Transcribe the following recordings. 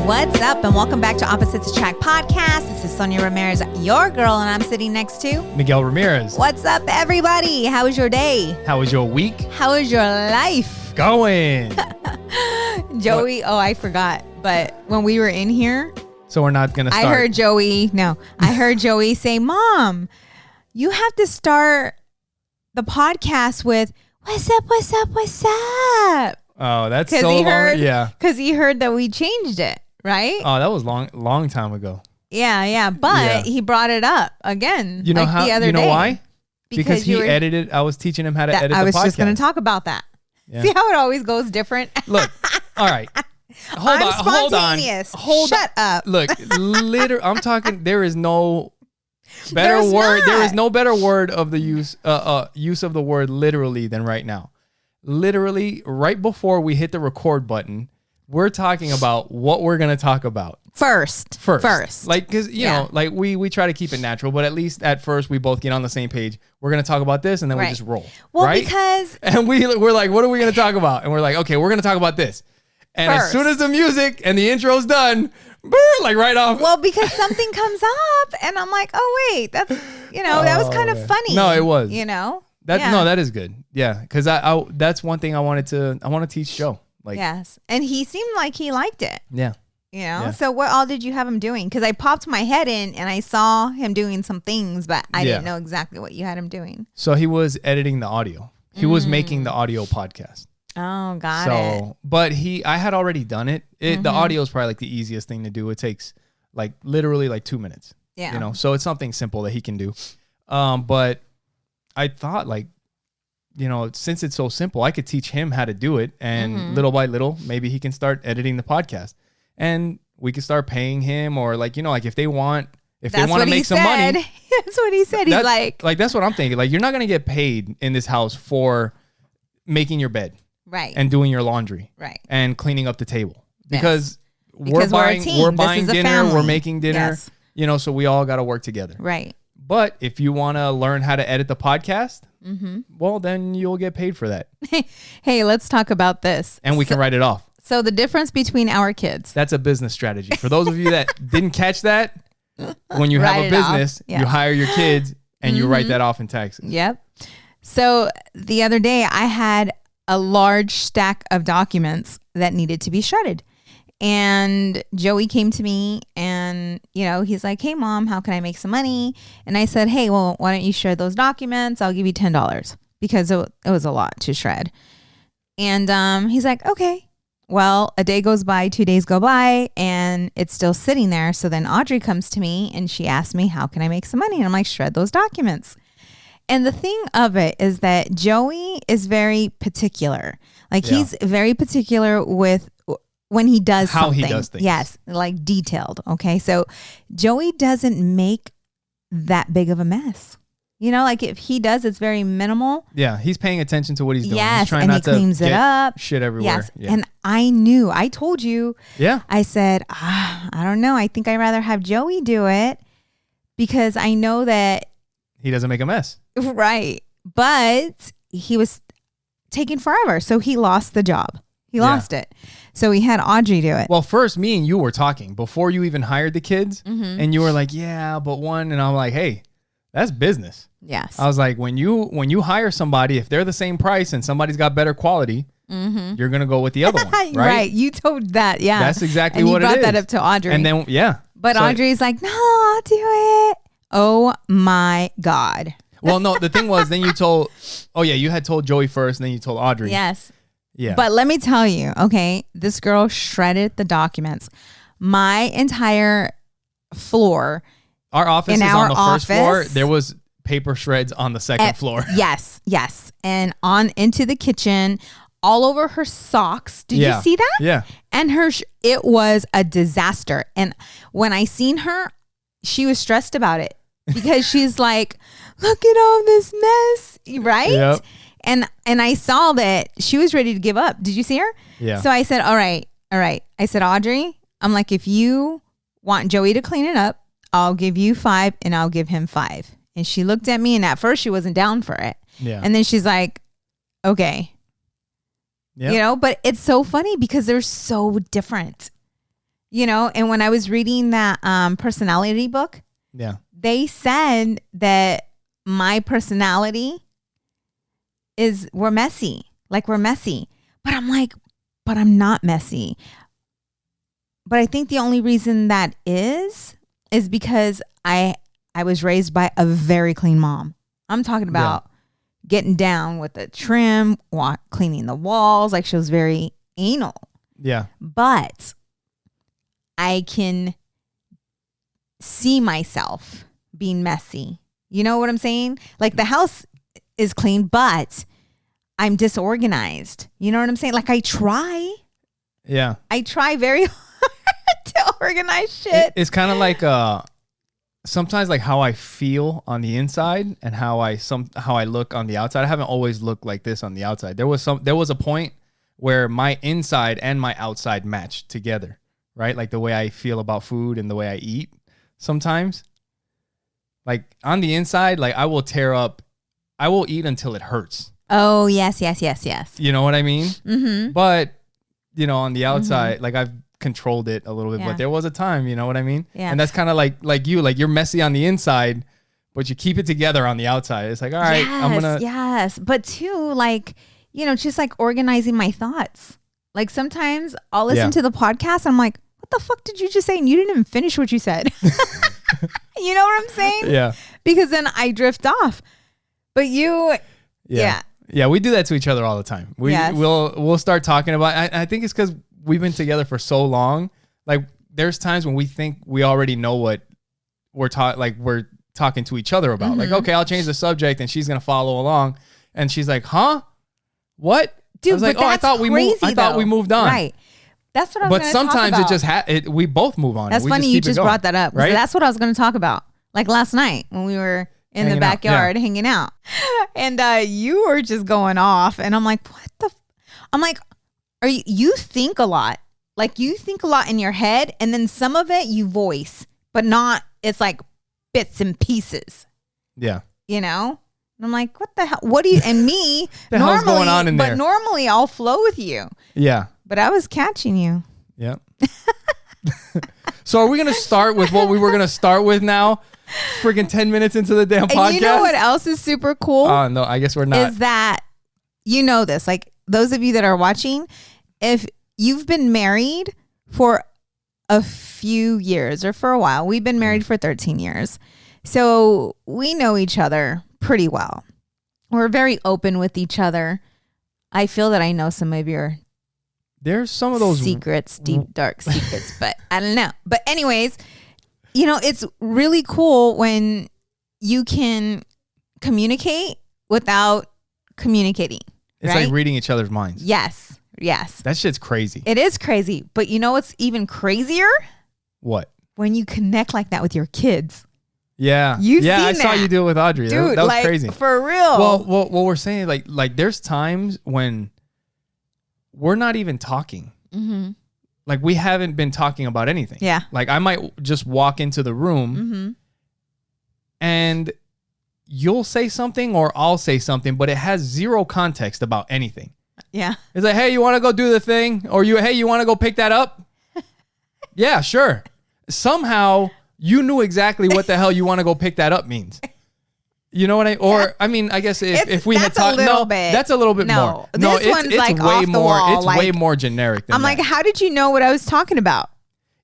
What's up, and welcome back to Opposites Attract Podcast. This is Sonja Ramirez, your girl, and I'm sitting next to Miguel Ramirez. What's up, everybody? How was your day? How was your week? How was your life? Going. Joey, I forgot. But when we were in here, so we're not going to start. I heard Joey say, Mom, you have to start the podcast with, what's up, what's up, what's up? Oh, that's so long. Yeah. Because he heard that we changed it, right? Oh, that was long time ago. Yeah. But he brought it up again. You know the other day. You know why? Because he edited. I was teaching him how to edit the podcast. I was just going to talk about that. Yeah. See how it always goes different? Look, all right. Hold on. Shut up. Look, I'm talking. There is no better word. Not. There is no better word of the use of the word literally than right now. Literally, right before we hit the record button, we're talking about what we're going to talk about. First. Like, because, you know, like we try to keep it natural, but at least at first we both get on the same page. We're going to talk about this and then we just roll. Well, right? Because. And we're like, what are we going to talk about? And we're like, okay, we're going to talk about this. And as soon as the music and the intro's done, like right off. Well, because something comes up and I'm like, oh, wait, that's, that was kind of funny. No, it was. No, that is good. Yeah, because I that's one thing I want to teach Joe. Like, yes, and he seemed like he liked it. Yeah. So what all did you have him doing? Because I popped my head in and I saw him doing some things, but I didn't know exactly what you had him doing. So he was editing the audio. He was making the audio podcast. Oh, got it. But I had already done it. The audio is probably like the easiest thing to do. It takes like literally like 2 minutes. Yeah. So it's something simple that he can do. But I thought like, since it's so simple, I could teach him how to do it. And little by little, maybe he can start editing the podcast. And we could start paying him, or like, like if they want to make some money. That's what he said. He's like, that's what I'm thinking. Like, you're not going to get paid in this house for making your bed. Right. And doing your laundry. Right. And cleaning up the table. Because we're buying dinner, family. We're making dinner, so we all got to work together. Right. But if you want to learn how to edit the podcast, well, then you'll get paid for that. Hey, let's talk about this. And we can write it off. So the difference between our kids. That's a business strategy. For those of you that didn't catch that, when you have a business, you hire your kids and you write that off in taxes. Yep. So the other day I had a large stack of documents that needed to be shredded. And Joey came to me and, he's like, hey, Mom, how can I make some money? And I said, hey, well, why don't you shred those documents? I'll give you $10 because it was a lot to shred. And he's like, okay. Well, a day goes by, 2 days go by, and it's still sitting there. So then Audrey comes to me and she asked me, how can I make some money? And I'm like, shred those documents. And the thing of it is that Joey is very particular. Like he's very particular with when he does something. How he does things. Yes, like detailed. Okay, so Joey doesn't make that big of a mess. Like if he does, it's very minimal. Yeah, he's paying attention to what he's doing. Yes, he's trying and not he cleans it up. Shit everywhere. Yes, and I told you. Yeah. I said, I don't know. I think I'd rather have Joey do it because I know that he doesn't make a mess. Right. But he was taking forever. So he lost the job. He lost it. So he had Audrey do it. Well, first, me and you were talking before you even hired the kids. And you were like, yeah, but one. And I'm like, hey, that's business. Yes. I was like, when you hire somebody, if they're the same price and somebody's got better quality, you're going to go with the other one. Right. Right. You told that. Yeah. That's exactly what it is. And you brought that up to Audrey. And then, But Audrey's like, no, I'll do it. Oh my God. Well, no, the thing was, then you you had told Joey first and then you told Audrey. Yes. Yeah. But let me tell you, okay, this girl shredded the documents. My entire floor. Our office is on the first floor. There was paper shreds on the second floor. Yes. And on into the kitchen, all over her socks. Did you see that? Yeah. And it was a disaster. And when I seen her, she was stressed about it because she's like, look at all this mess, right? Yep. And I saw that she was ready to give up. Did you see her? Yeah. So I said, all right. I said, Audrey, I'm like, if you want Joey to clean it up, I'll give you 5 and I'll give him 5. And she looked at me and at first she wasn't down for it. Yeah. And then she's like, okay. Yep. But it's so funny because they're so different. You know, and when I was reading that personality book, they said that my personality we're messy. Like, we're messy. But I'm like, but I'm not messy. But I think the only reason that is because I was raised by a very clean mom. I'm talking about getting down with the trim, cleaning the walls. Like, she was very anal. Yeah. But I can see myself being messy. You know what I'm saying? Like, the house is clean, but I'm disorganized. You know what I'm saying? Like, I try. Yeah. I try very hard to organize shit. It's kind of like sometimes like how I feel on the inside and how I look on the outside. I haven't always looked like this on the outside. There was a point where my inside and my outside matched together, right? Like the way I feel about food and the way I eat sometimes. Like on the inside, like I will eat until it hurts. Oh, yes. You know what I mean? Mm-hmm. But, you know, on the outside, like I've controlled it a little bit, but there was a time, you know what I mean? Yeah. And that's kind of like you're messy on the inside, but you keep it together on the outside. It's like, all right, I'm going to. Yes. But too, like, you know, just like organizing my thoughts. Like sometimes I'll listen to the podcast. I'm like, what the fuck did you just say? And you didn't even finish what you said. You know what I'm saying? Yeah. Because then I drift off. But you, Yeah, we do that to each other all the time. We'll start talking about. I think it's because we've been together for so long. Like, there's times when we think we already know what we're talking to each other about. Mm-hmm. Like, okay, I'll change the subject, and she's gonna follow along, and she's like, "Huh? What?" Dude, I was like, "Oh, I thought we moved on." Right. That's what I was But sometimes it just we both move on. That's funny you just brought that up. Right? That's what I was going to talk about. Like last night when we were in the backyard hanging out, and you were just going off, and I'm like, what the? I'm like, you think a lot. Like you think a lot in your head, and then some of it you voice, but not. It's like bits and pieces. Yeah. You know. And I'm like, what the hell? What do you and me? The hell's going on in there? But normally I'll flow with you. Yeah. But I was catching you. Yeah. So are we going to start with what we were going to start with now? Freaking 10 minutes into the damn podcast. And you know what else is super cool? Oh, no, I guess we're not. Is that, you know this, like those of you that are watching, if you've been married for a few years or for a while, we've been married for 13 years. So we know each other pretty well. We're very open with each other. I feel that I know some of your there's some of those secrets, deep, dark secrets, but I don't know. But anyways, you know, it's really cool when you can communicate without communicating. It's right? like reading each other's minds. Yes. That shit's crazy. It is crazy. But you know what's even crazier? What? When you connect like that with your kids. Yeah. I saw you do it with Audrey. Dude, that was like, crazy. For real. Well, what we're saying, like there's times when we're not even talking. Mm-hmm. Like we haven't been talking about anything. Yeah. Like I might just walk into the room and you'll say something or I'll say something, but it has zero context about anything. Yeah. It's like, hey, you want to go do the thing? Or hey, you want to go pick that up? Yeah, sure. Somehow you knew exactly what the hell you want to go pick that up means. You know what I mean, I guess if we had talked, that's a little bit more. No, it's like way more. Wall, it's way more generic than I'm that. like, how did you know what I was talking about?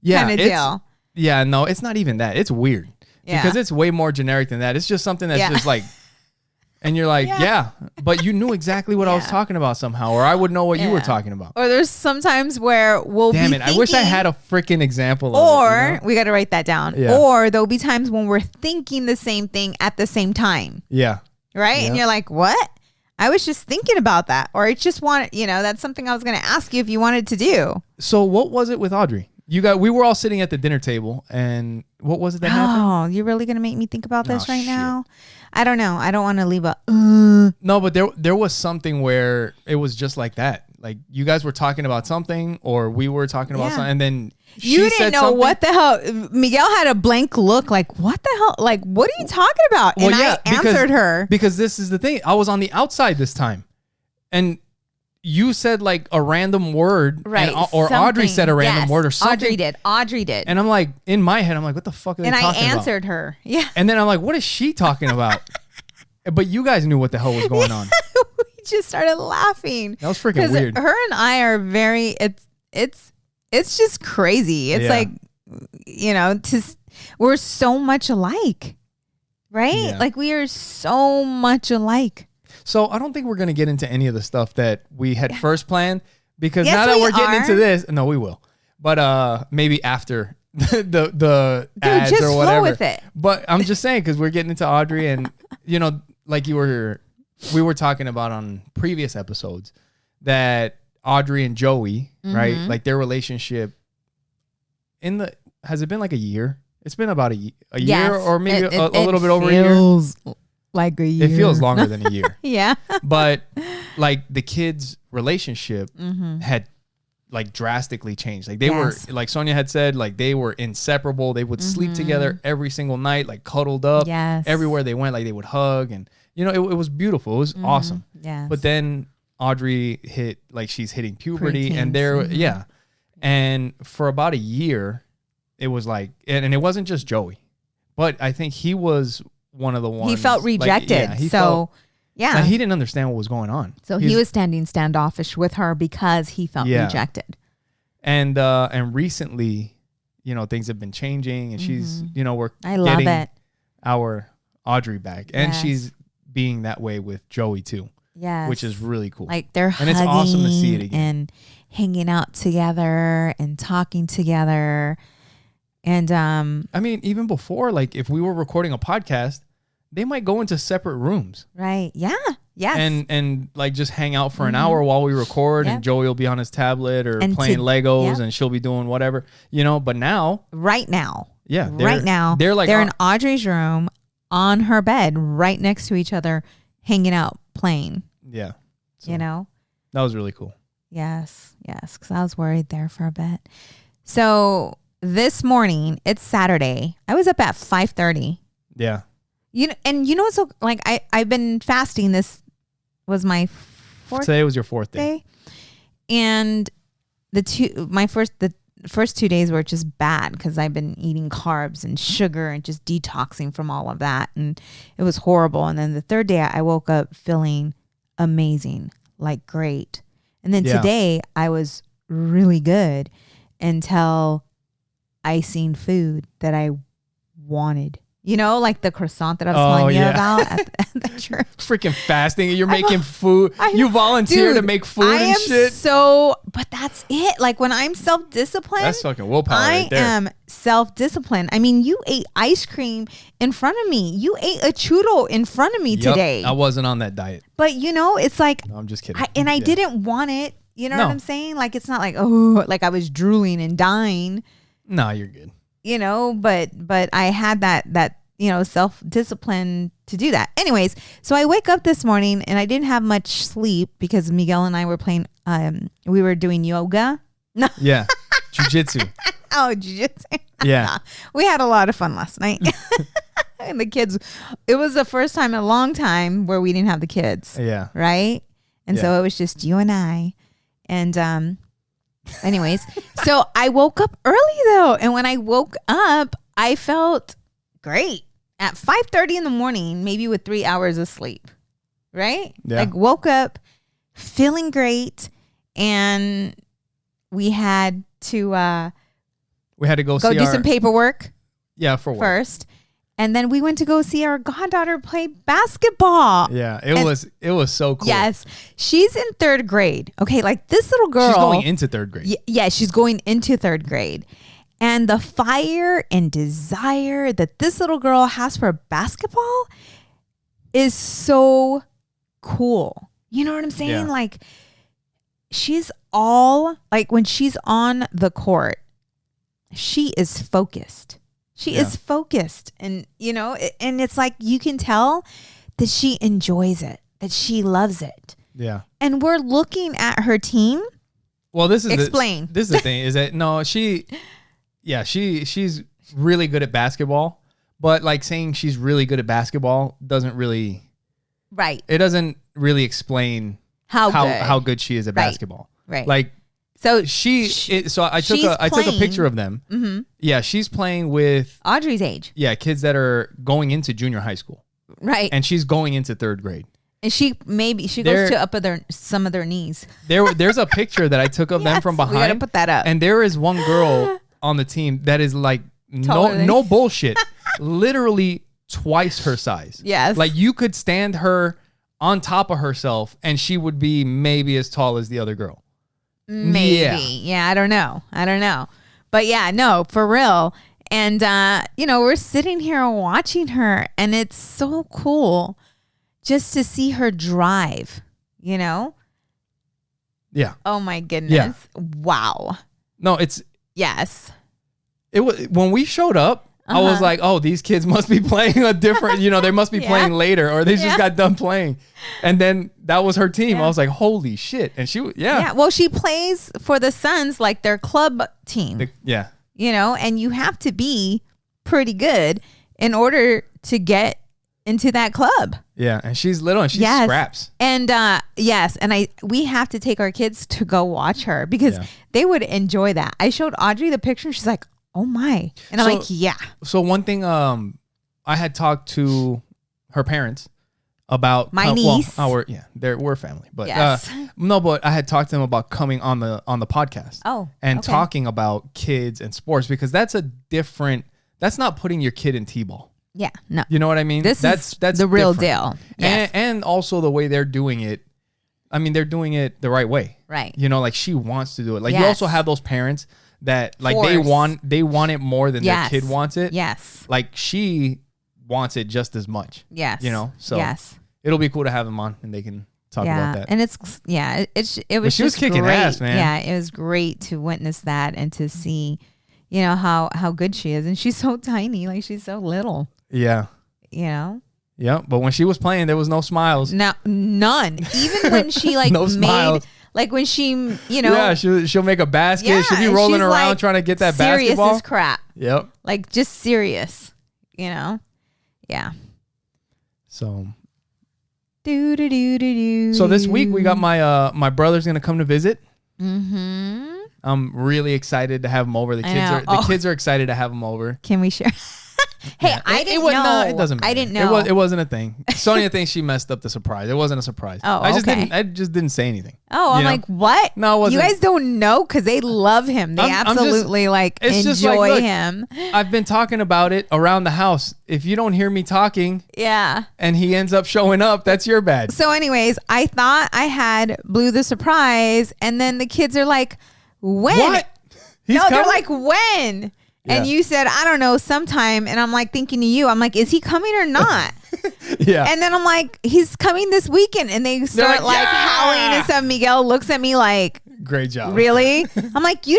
Yeah. Kind of deal. Yeah, no, it's not even that. It's weird. Yeah. Because it's way more generic than that. It's just something that's just like, and you're like, yeah, but you knew exactly what I was talking about somehow, or I would know what you were talking about. Or there's sometimes where we'll be thinking, I wish I had a freaking example of it. Or, you know? We got to write that down. Yeah. Or there'll be times when we're thinking the same thing at the same time. Yeah. Right? Yeah. And you're like, what? I was just thinking about that. Or I just wanted, that's something I was going to ask you if you wanted to do. So what was it with Audrey? We were all sitting at the dinner table, and what was it that happened? Oh, you're really going to make me think about this right now? I don't know. I don't want to leave a... No, but there was something where it was just like that. Like, you guys were talking about something, or we were talking about something, and then you didn't know something. What the hell. Miguel had a blank look, like, what the hell? Like, what are you talking about? Well, and I answered her. Because this is the thing. I was on the outside this time. And you said like a random word, right? Or Audrey said a random word or something. Audrey did. And I'm like, in my head, I'm like, what the fuck are they talking about? And I answered her. Yeah. And then I'm like, what is she talking about? But you guys knew what the hell was going on. We just started laughing. That was freaking weird. Her and I are very. It's just crazy. It's like, you know, we're so much alike, right? Yeah. Like we are so much alike. So I don't think we're going to get into any of the stuff that we had first planned, because now that we're getting into this, no, we will. But maybe after the ads just or whatever. Flow with it. But I'm just saying, because we're getting into Audrey, and you know, like we were talking about on previous episodes, that Audrey and Joey, right? Like their relationship has it been like a year? It's been about a year, or maybe a little bit over a year. Like a year. It feels longer than a year. Yeah. But like the kids' relationship had like drastically changed. Like they were, like Sonja had said, like they were inseparable. They would sleep together every single night, like cuddled up. Yes. Everywhere they went, like they would hug, and you know, it was beautiful. It was awesome. Yeah. But then Audrey she's hitting puberty, and there, and for about a year, it was like, and it wasn't just Joey, but I think he was one of the ones. He felt rejected. He didn't understand what was going on. So he was standing standoffish with her because he felt rejected. And recently, you know, things have been changing, and she's, you know, we're getting our Audrey back, and she's being that way with Joey too. Yes. Which is really cool. Like they're and it's awesome to see it again. And hanging out together and talking together. And I mean, even before, like if we were recording a podcast, they might go into separate rooms. Right. Yeah. Yes. And like just hang out for an hour while we record, and Joey will be on his tablet or playing Legos, and she'll be doing whatever, you know. But now, right now, they're they're in Audrey's room on her bed, right next to each other, hanging out, playing. Yeah. So, you know, that was really cool. Yes. Because I was worried there for a bit. So this morning, it's Saturday. I was up at 5:30. Yeah. You know, and you know, so like I've been fasting. This was my fourth. Today was your fourth day. And the first 2 days were just bad because I've been eating carbs and sugar and just detoxing from all of that, and it was horrible. And then the third day, I woke up feeling amazing, like great. And then today, I was really good until I seen food that I wanted. You know, like the croissant that I was telling you about at the church. Freaking fasting. You're making food. You volunteer to make food and shit. But that's it. Like when I'm self-disciplined. That's fucking willpower right there. I am self-disciplined. I mean, you ate ice cream in front of me. You ate a churro in front of me today. I wasn't on that diet. But you know, it's like. No, I'm just kidding. I didn't want it. You know what I'm saying? Like it's not like, oh, like I was drooling and dying. No, you're good. You know, but I had that you know, self-discipline to do that. Anyways, so I wake up this morning and I didn't have much sleep because Miguel and I were playing we were doing yoga. No. Yeah. Jiu-jitsu. Oh, jiu-jitsu. Yeah. We had a lot of fun last night. And the kids, it was the first time in a long time where we didn't have the kids. Yeah. Right? And so it was just you and I. And anyways, so I woke up early though. And when I woke up, I felt great at 5:30 in the morning, maybe with 3 hours of sleep. Right? Yeah. Like woke up feeling great. And we had to go do some paperwork. Yeah, for work. First. And then we went to go see our goddaughter play basketball. Yeah, it was so cool. Yes. She's in third grade. Okay, like this little girl. She's going into third grade. Yeah, she's going into third grade. And the fire and desire that this little girl has for basketball is so cool. You know what I'm saying? Yeah. Like she's all like when she's on the court, she is focused. She is focused. And, you know, and it's like you can tell that she enjoys it, that she loves it. Yeah. And we're looking at her team. Well, this is Explain. This is the thing is that no, she's really good at basketball, but like saying she's really good at basketball doesn't really Right. It doesn't really explain how good she is at basketball. Right. Like, so I took a picture of them. Mm-hmm. Yeah, she's playing with Audrey's age. Yeah, kids that are going into junior high school. Right. And she's going into 3rd grade. And she goes to some of their knees. There's a picture that I took of them from behind. We gotta put that up. And there is one girl on the team that is like no bullshit, literally twice her size. Yes. Like you could stand her on top of herself and she would be maybe as tall as the other girl. Maybe. Yeah, I don't know. But yeah, no, for real. And we're sitting here watching her and it's so cool just to see her drive, Yeah. Oh my goodness. Yeah. Wow. No, it's yes. It was when we showed up, I was like, oh, these kids must be playing a different, they must be playing later or they just got done playing. And then that was her team. I was like, holy shit. And Yeah. Well, she plays for the Suns, like their club team. And you have to be pretty good in order to get into that club. Yeah. And she's little and she scraps. And we have to take our kids to go watch her because they would enjoy that. I showed Audrey the picture. She's like, oh my. And I'm like, yeah. So one thing I had talked to her parents about my niece. We're family. But but I had talked to them about coming on the podcast. And talking about kids and sports because that's not putting your kid in T-ball. Yeah, no. You know what I mean? That's the real deal. Yes. And also the way they're doing it. I mean, they're doing it the right way. Right. Like she wants to do it. Like you also have those parents that like they want it more than their kid wants it. Yes. Like she wants it just as much. Yes. So it'll be cool to have them on and they can talk about that. And it was she was kicking ass, man. Yeah, it was great to witness that and to see, how good she is. And she's so tiny, like she's so little. Yeah. Yeah, but when she was playing, there was no smiles. No, none. Even when she smiles. Like when she, Yeah, she'll make a basket. Yeah, she'll be rolling around trying to get that basketball. Serious as crap. Yep. Like just serious, Yeah. So. Do. So this week we got my brother's gonna come to visit. Mm-hmm. I'm really excited to have him over. The kids are excited to have him over. Can we share? Hey, I didn't know. No, it doesn't matter. I didn't know. It wasn't a thing. Sonia thinks she messed up the surprise. It wasn't a surprise. Oh, I just didn't say anything. Oh, I'm like, what? No, it wasn't. You guys don't know because they love him. They absolutely enjoy him. I've been talking about it around the house. If you don't hear me talking, and he ends up showing up, that's your bad. So, anyways, I thought I had blew the surprise, and then the kids are like, when? What? They're like, when? And you said, I don't know, sometime. And I'm like thinking to you, I'm like, is he coming or not? Yeah. And then I'm like, he's coming this weekend. And they start howling and stuff. Miguel looks at me like, great job. Really? I'm like, you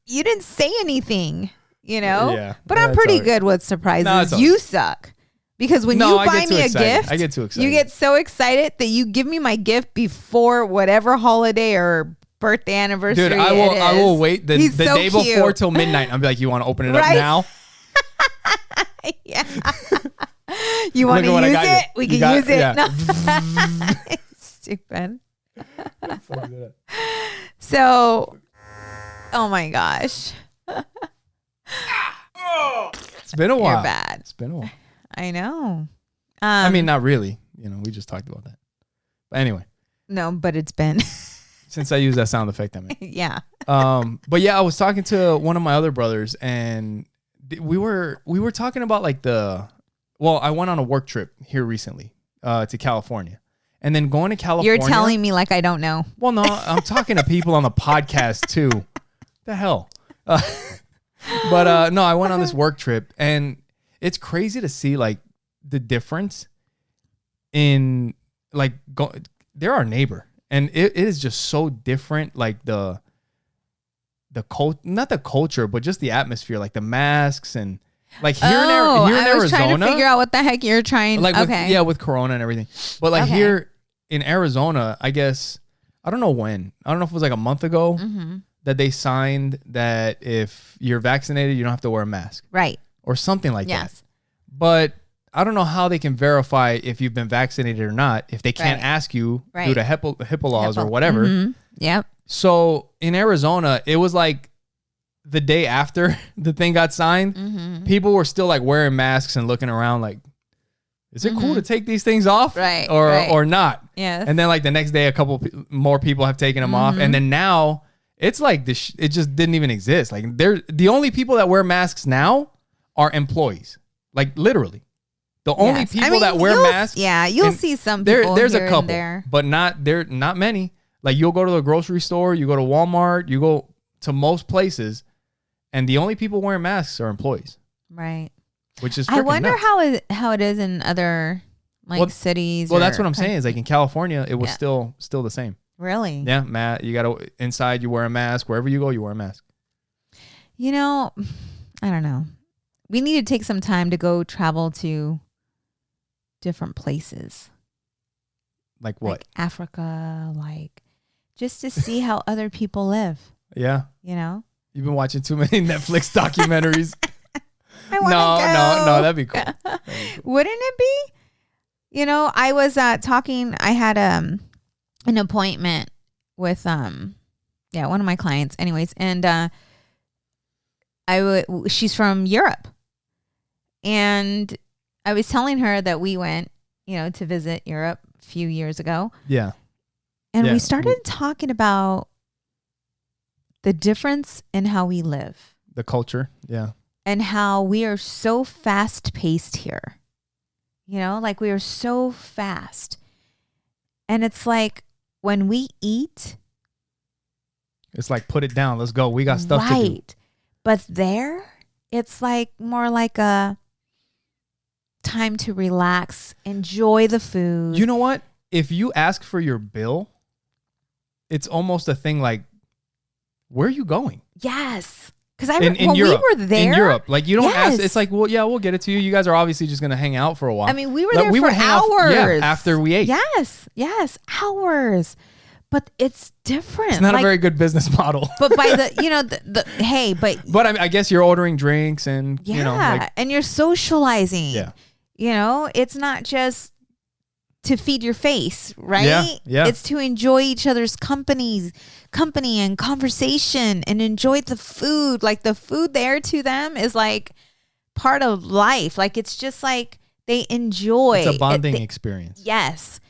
didn't say anything, Yeah. But I'm pretty good with surprises. No, you suck. Because when you buy me a gift, I get too excited. You get so excited that you give me my gift before whatever holiday or birthday anniversary. Dude, I will wait the day before till midnight. I'll be like, you want to open it up now? Yeah. You want to use it? We can use it. Yeah. No. Stupid. So, oh my gosh. It's been a while. You're bad. It's been a while. I know. I mean, not really. We just talked about that. But anyway. No, but it's been. Since I use that sound effect, I mean. Yeah. But yeah, I was talking to one of my other brothers, and we were talking about I went on a work trip here recently to California, and then going to California. You're telling me like I don't know. Well, no, I'm talking to people on the podcast too. The hell. But no, I went on this work trip, and it's crazy to see the difference in they're our neighbor. And it is just so different, like the not the culture, but just the atmosphere, like the masks and here in Arizona. I was trying to figure out what the heck you're trying. With Corona and everything. But here in Arizona, I guess I don't know when. I don't know if it was a month ago that they signed that if you're vaccinated, you don't have to wear a mask, right, or something like that. But I don't know how they can verify if you've been vaccinated or not if they can't ask you due to HIPAA laws or whatever. Mm-hmm. Yep. So in Arizona, it was like the day after the thing got signed, people were still like wearing masks and looking around like, is it cool to take these things off or not? Yes. And then like the next day, a couple more people have taken them off. And then now it's like it just didn't even exist. Like the only people that wear masks now are employees, like literally. The only people that wear masks. Yeah, you'll see some people there's here a couple, and there. but not many. Like you'll go to the grocery store, you go to Walmart, you go to most places, and the only people wearing masks are employees. Right. Which is I wonder nuts. how it is in other cities. Well, that's what I'm saying. Is like in California, it was still the same. Really? Yeah, Matt. You got to inside. You wear a mask wherever you go. You wear a mask. You know, I don't know. We need to take some time to go travel to different places. Like what? Like Africa, like just to see how other people live. Yeah. You know? You've been watching too many Netflix documentaries. No, that'd be cool. Wouldn't it be? You know, I was talking. I had an appointment with one of my clients, anyways, and she's from Europe, and I was telling her that we went, to visit Europe a few years ago. Yeah, and we started talking about the difference in how we live, the culture, yeah. And how we are so fast paced here. Like we are so fast. And it's like when we eat. It's like, put it down. Let's go. We got stuff to do. Right. But there, it's like more like a time to relax, enjoy the food. You know what? If you ask for your bill, it's almost a thing like, where are you going? Yes. Because when Europe, we were there. In Europe. Like, you don't ask. It's like, well, yeah, we'll get it to you. You guys are obviously just going to hang out for a while. I mean, we were there for hours. After we ate. Yes. Hours. But it's different. It's not a very good business model. But by the, But I guess you're ordering drinks and, and you're socializing. Yeah. It's not just to feed your face, right? Yeah. It's to enjoy each other's company and conversation and enjoy the food. Like the food there to them is like part of life. Like it's just like they enjoy. It's a bonding experience. Yes.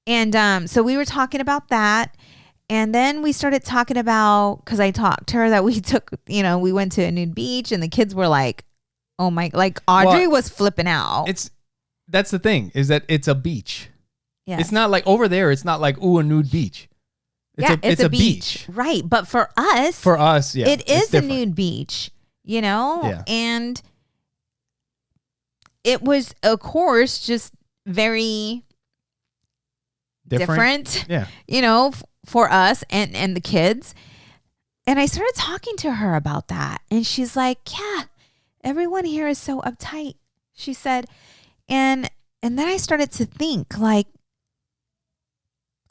And so we were talking about that. And then we started talking about, because I talked to her that we took, we went to a nude beach and the kids were like, oh my, like Audrey was flipping out. That's the thing, is that it's a beach. Yes. It's not like over there. It's not like, a nude beach. It's a beach. Right. But for us, yeah, it is a nude beach, Yeah. And it was, of course, just very different. Yeah. For us and the kids. And I started talking to her about that. And she's like, yeah, everyone here is so uptight. She said, and then I started to think, like,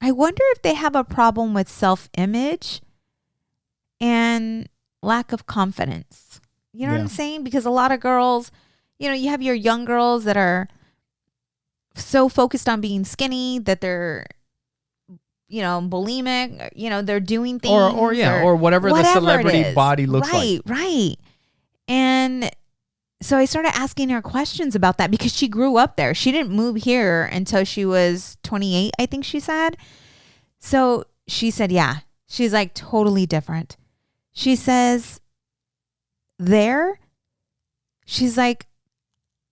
I wonder if they have a problem with self-image and lack of confidence. You know what I'm saying? Because a lot of girls, you have your young girls that are so focused on being skinny that they're, bulimic, they're doing things. Or whatever the celebrity body looks like. Right. And so I started asking her questions about that because she grew up there. She didn't move here until she was 28, I think she said. So she said, yeah, she's like totally different. She says she's like,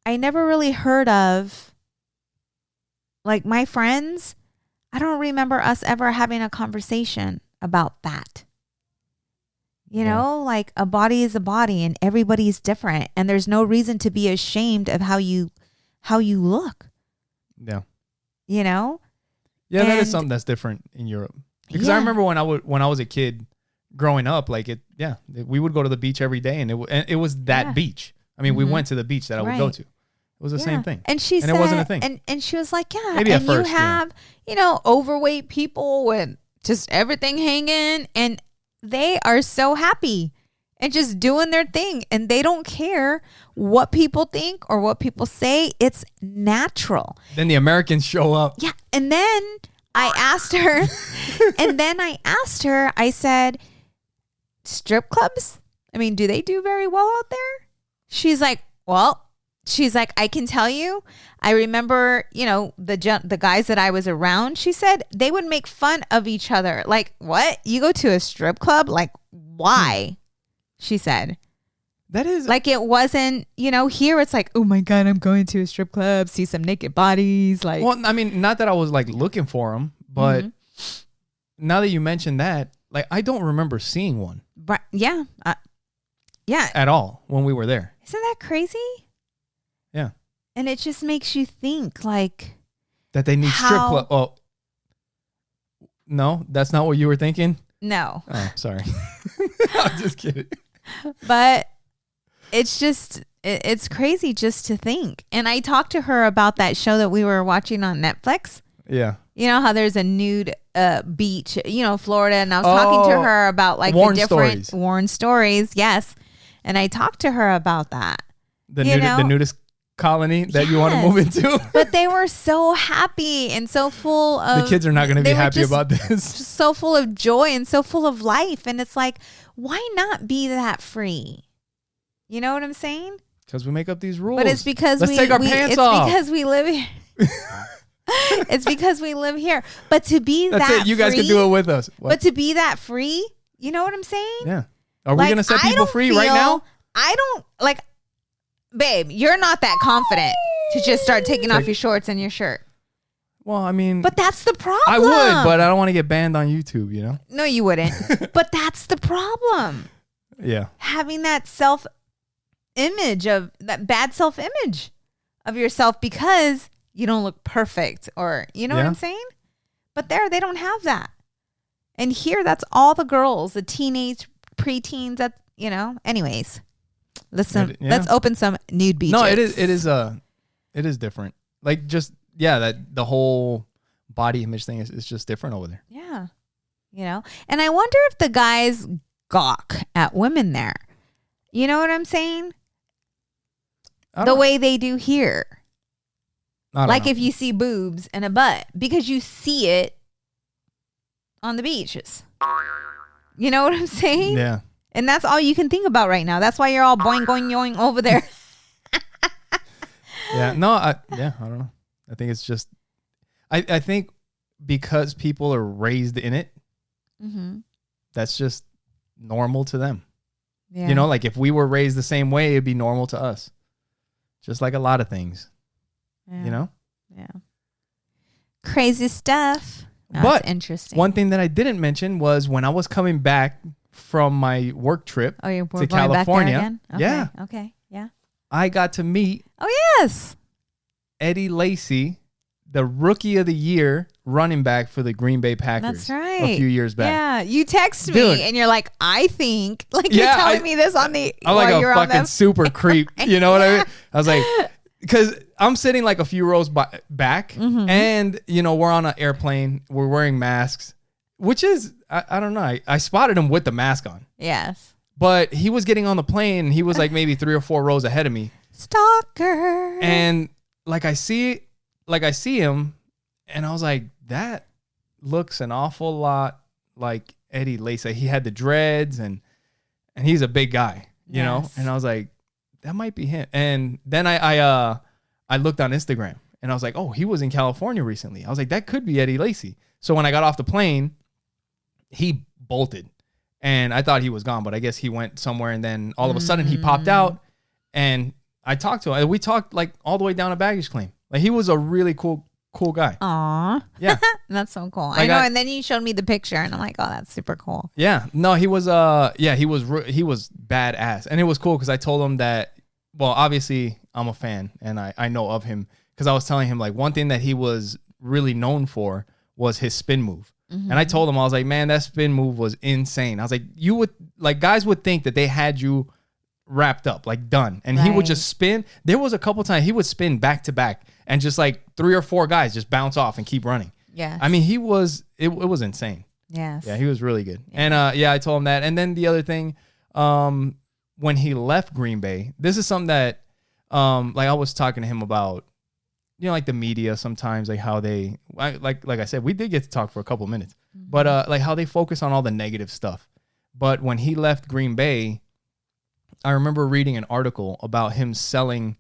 I never really heard of, like my friends, I don't remember us ever having a conversation about that. Like a body is a body and everybody's different. And there's no reason to be ashamed of how you look. Yeah. Yeah, that is something that's different in Europe. Because I remember when I was a kid growing up, like we would go to the beach every day and it was that beach. I mean, we went to the beach that I would go to. It was the same thing. And she said, it wasn't a thing. And she was like, yeah. Maybe and at first, you have, overweight people with just everything hanging and they are so happy. and just doing their thing. And they don't care what people think or what people say. It's natural. Then the Americans show up. Yeah. And then I asked her, I said, strip clubs? I mean, do they do very well out there? She's like, I can tell you, I remember, the guys that I was around, she said they would make fun of each other. Like, what? You go to a strip club? Like, why? She said. That is like, it wasn't, here it's like, oh my God, I'm going to a strip club, see some naked bodies. Like, well, I mean, not that I was like looking for them, but now that you mentioned that, like, I don't remember seeing one. But yeah. At all when we were there. Isn't that crazy? Yeah. And it just makes you think like that they need strip club. Oh, no, that's not what you were thinking? No. Oh, sorry. I'm just kidding. But it's just, it's crazy just to think. And I talked to her about that show that we were watching on Netflix. Yeah. You know how there's a nude beach, Florida. And I was talking to her about like the different worn stories. Yes. And I talked to her about that. The nudist colony that you want to move into. But they were so happy and so full of... The kids are not going to be happy about this. Just so full of joy and so full of life. And it's like, why not be that free? You know what I'm saying? Because we make up these rules. But it's because Let's take our pants off. It's because we live here. It's because we live here. But to be That's it. You guys can do it with us. What? But to be that free, you know what I'm saying? Yeah. Are we going to set people free right now? I don't like... Babe, you're not that confident to just start taking off your shorts and your shirt. Well, I mean... But that's the problem. I would, but I don't want to get banned on YouTube, No, you wouldn't. But that's the problem. Yeah. Having that that bad self-image of yourself because you don't look perfect or, you know what I'm saying? But there, they don't have that. And here, that's all the girls, the teenage, preteens, that, anyways. Listen, let's open some nude beaches. No, it is different. Like just, that the whole body image thing is just different over there. Yeah. And I wonder if the guys gawk at women there. You know what I'm saying? The way they do here. Like if you see boobs and a butt, because you see it on the beaches. You know what I'm saying? Yeah. And that's all you can think about right now. That's why you're all boing, going, yoing over there. Yeah. No, I don't know. I think it's just, I think because people are raised in it, that's just normal to them. Yeah. Like if we were raised the same way, it'd be normal to us. Just like a lot of things, Yeah. Crazy stuff. Oh, but interesting. One thing that I didn't mention was when I was coming back from my work trip to California. Back there again? Yeah. Okay. Yeah. I got to meet Eddie Lacy, the Rookie of the Year running back for the Green Bay Packers. That's right. A few years back. Yeah. You text me and you're like, I think, like you're telling me this on the... I'm like a fucking super creep. You know what I mean? I was like, because I'm sitting like a few rows back and, we're on an airplane. We're wearing masks. Which is, I don't know. I spotted him with the mask on. Yes. But he was getting on the plane and he was like maybe 3 or 4 rows ahead of me. Stalker. And I see him and I was like, that looks an awful lot like Eddie Lacy. He had the dreads and he's a big guy, you know? And I was like, that might be him. And then I looked on Instagram and I was like, oh, he was in California recently. I was like, that could be Eddie Lacy. So when I got off the plane, he bolted and I thought he was gone, but I guess he went somewhere. And then all of a sudden he popped out and I talked to him. We talked like all the way down to baggage claim. Like he was a really cool guy. Aw. Yeah. That's so cool. Like I know. And then you showed me the picture and I'm like, oh, that's super cool. Yeah. No, he was badass. And it was cool because I told him that, well, obviously I'm a fan and I know of him because I was telling him like one thing that he was really known for was his spin move. And I told him, I was like, man, that spin move was insane. I was like, guys would think that they had you wrapped up, like done. And he would just spin. There was a couple times he would spin back to back and just like 3 or 4 guys just bounce off and keep running. Yeah. I mean, it was insane. Yes. Yeah, he was really good. Yeah. And I told him that. And then the other thing, when he left Green Bay, this is something that, like I was talking to him about, like the media sometimes, like how they, like I said, we did get to talk for a couple of minutes, but like how they focus on all the negative stuff. But when he left Green Bay, I remember reading an article about him selling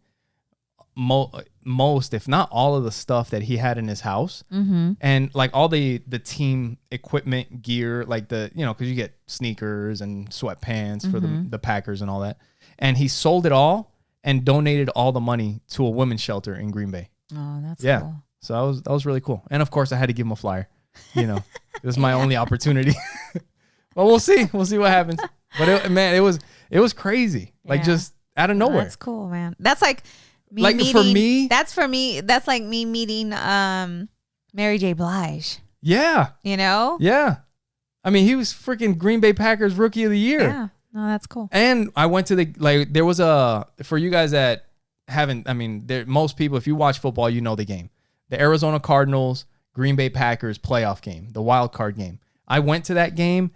most, if not all of the stuff that he had in his house, and like all the team equipment gear, like the, because you get sneakers and sweatpants for the Packers and all that. And he sold it all and donated all the money to a women's shelter in Green Bay. Oh, that's cool. So that was really cool. And of course I had to give him a flyer, this is my only opportunity. Well, we'll see what happens. But it was crazy. Like just out of nowhere. That's cool, man. That's like me like meeting, for me. That's like me meeting Mary J. Blige. Yeah. Yeah. I mean, he was freaking Green Bay Packers Rookie of the Year. Yeah. No, that's cool. And I went to there was for you guys that haven't, I mean, most people, if you watch football, you know the game. The Arizona Cardinals, Green Bay Packers playoff game, the wild card game. I went to that game.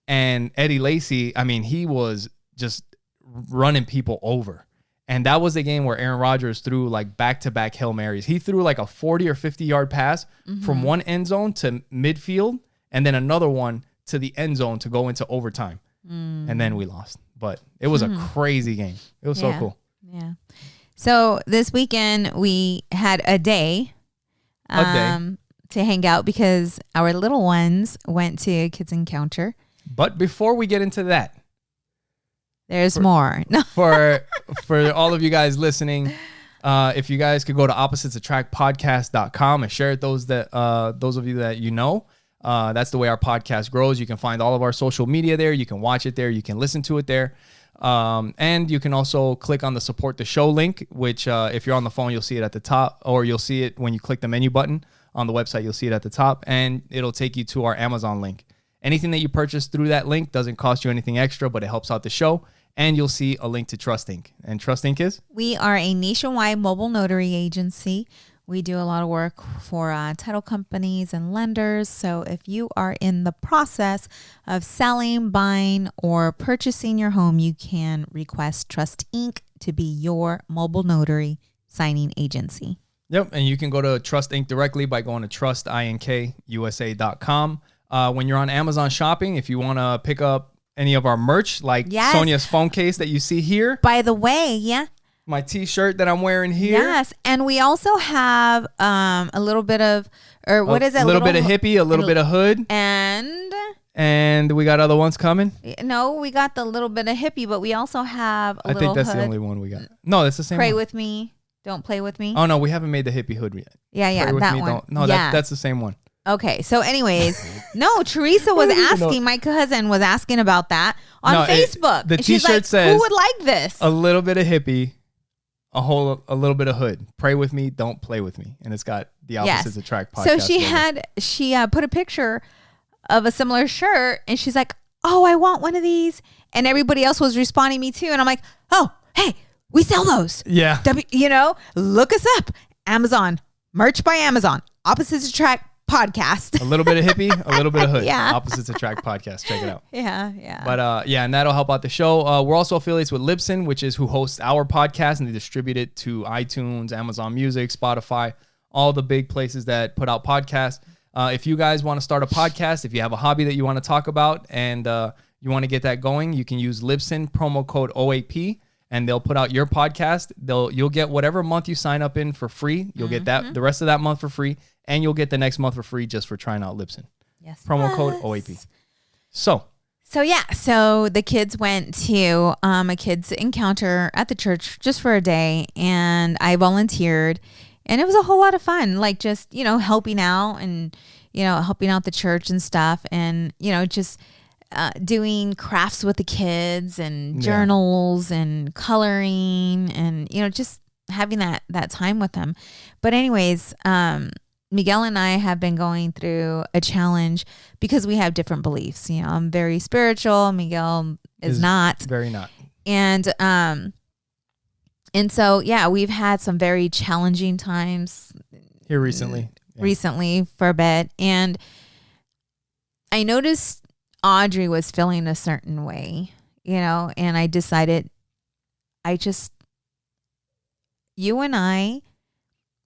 And Eddie Lacy, I mean, he was just running people over. And that was the game where Aaron Rodgers threw like back-to-back Hail Marys. He threw like a 40 or 50-yard pass from one end zone to midfield and then another one to the end zone to go into overtime. And then we lost. But it was a crazy game. It was so cool. Yeah. So this weekend we had a day. To hang out because our little ones went to Kids Encounter. But before we get into that, there's more. for all of you guys listening, if you guys could go to oppositesattractpodcast.com and share it, those of you that that's the way our podcast grows. You can find all of our social media there. You can watch it there. You can listen to it there. And you can also click on the support the show link, which if you're on the phone, you'll see it at the top, or you'll see it when you click the menu button on the website. You'll see it at the top, and it'll take you to our Amazon link. Anything that you purchase through that link doesn't cost you anything extra, but it helps out the show. And you'll see a link to Trust Inc. And Trust Inc. is? We are a nationwide mobile notary agency. We do a lot of work for title companies and lenders. So if you are in the process of selling, buying, or purchasing your home, you can request Trust Inc. to be your mobile notary signing agency. Yep. And you can go to Trust Inc. directly by going to trustinkusa.com. When you're on Amazon shopping, if you want to pick up any of our merch, like Sonja's phone case that you see here. By the way, my t-shirt that I'm wearing here. Yes. And we also have a little bit of, or what is it? A little bit of hippie, a little bit of hood. And we got other ones coming? No, we got the little bit of hippie, but we also have a little hood. I think that's the only one we got. No, that's the same one. Pray with me. Don't play with me. Oh, no, we haven't made the hippie hood yet. Yeah, Pray with that me, one. No, that's the same one. Okay, so anyways, no, Teresa was asking, my cousin was asking about that on Facebook. The t-shirt says, who would like this? A little bit of hippie, a little bit of hood. Pray with me, don't play with me. And it's got the Opposites Attract podcast. So she put a picture of a similar shirt and she's like, oh, I want one of these. And everybody else was responding me too. And I'm like, oh, hey, we sell those. Yeah. Look us up. Amazon, merch by Amazon, Opposites Attract podcast. A little bit of hippie, a little bit of hood. Yeah. Opposites Attract podcast. Check it out. Yeah. But and that'll help out the show. We're also affiliates with Libsyn, which is who hosts our podcast, and they distribute it to iTunes, Amazon Music, Spotify, all the big places that put out podcasts. If you guys want to start a podcast, if you have a hobby that you want to talk about and you want to get that going, you can use Libsyn, promo code OAP, and they'll put out your podcast. You'll get whatever month you sign up in for free. You'll get that the rest of that month for free, and you'll get the next month for free just for trying out Libsyn. Yes. Promo code OAP. So the kids went to a kids encounter at the church just for a day, and I volunteered, and it was a whole lot of fun, like just, helping out and, helping out the church and stuff, and, just doing crafts with the kids and journals and coloring and, just having that time with them. But anyways, Miguel and I have been going through a challenge because we have different beliefs. I'm very spiritual. Miguel is not. Very not. And so, we've had some very challenging times here recently for a bit. And I noticed Audrey was feeling a certain way, and I decided you and I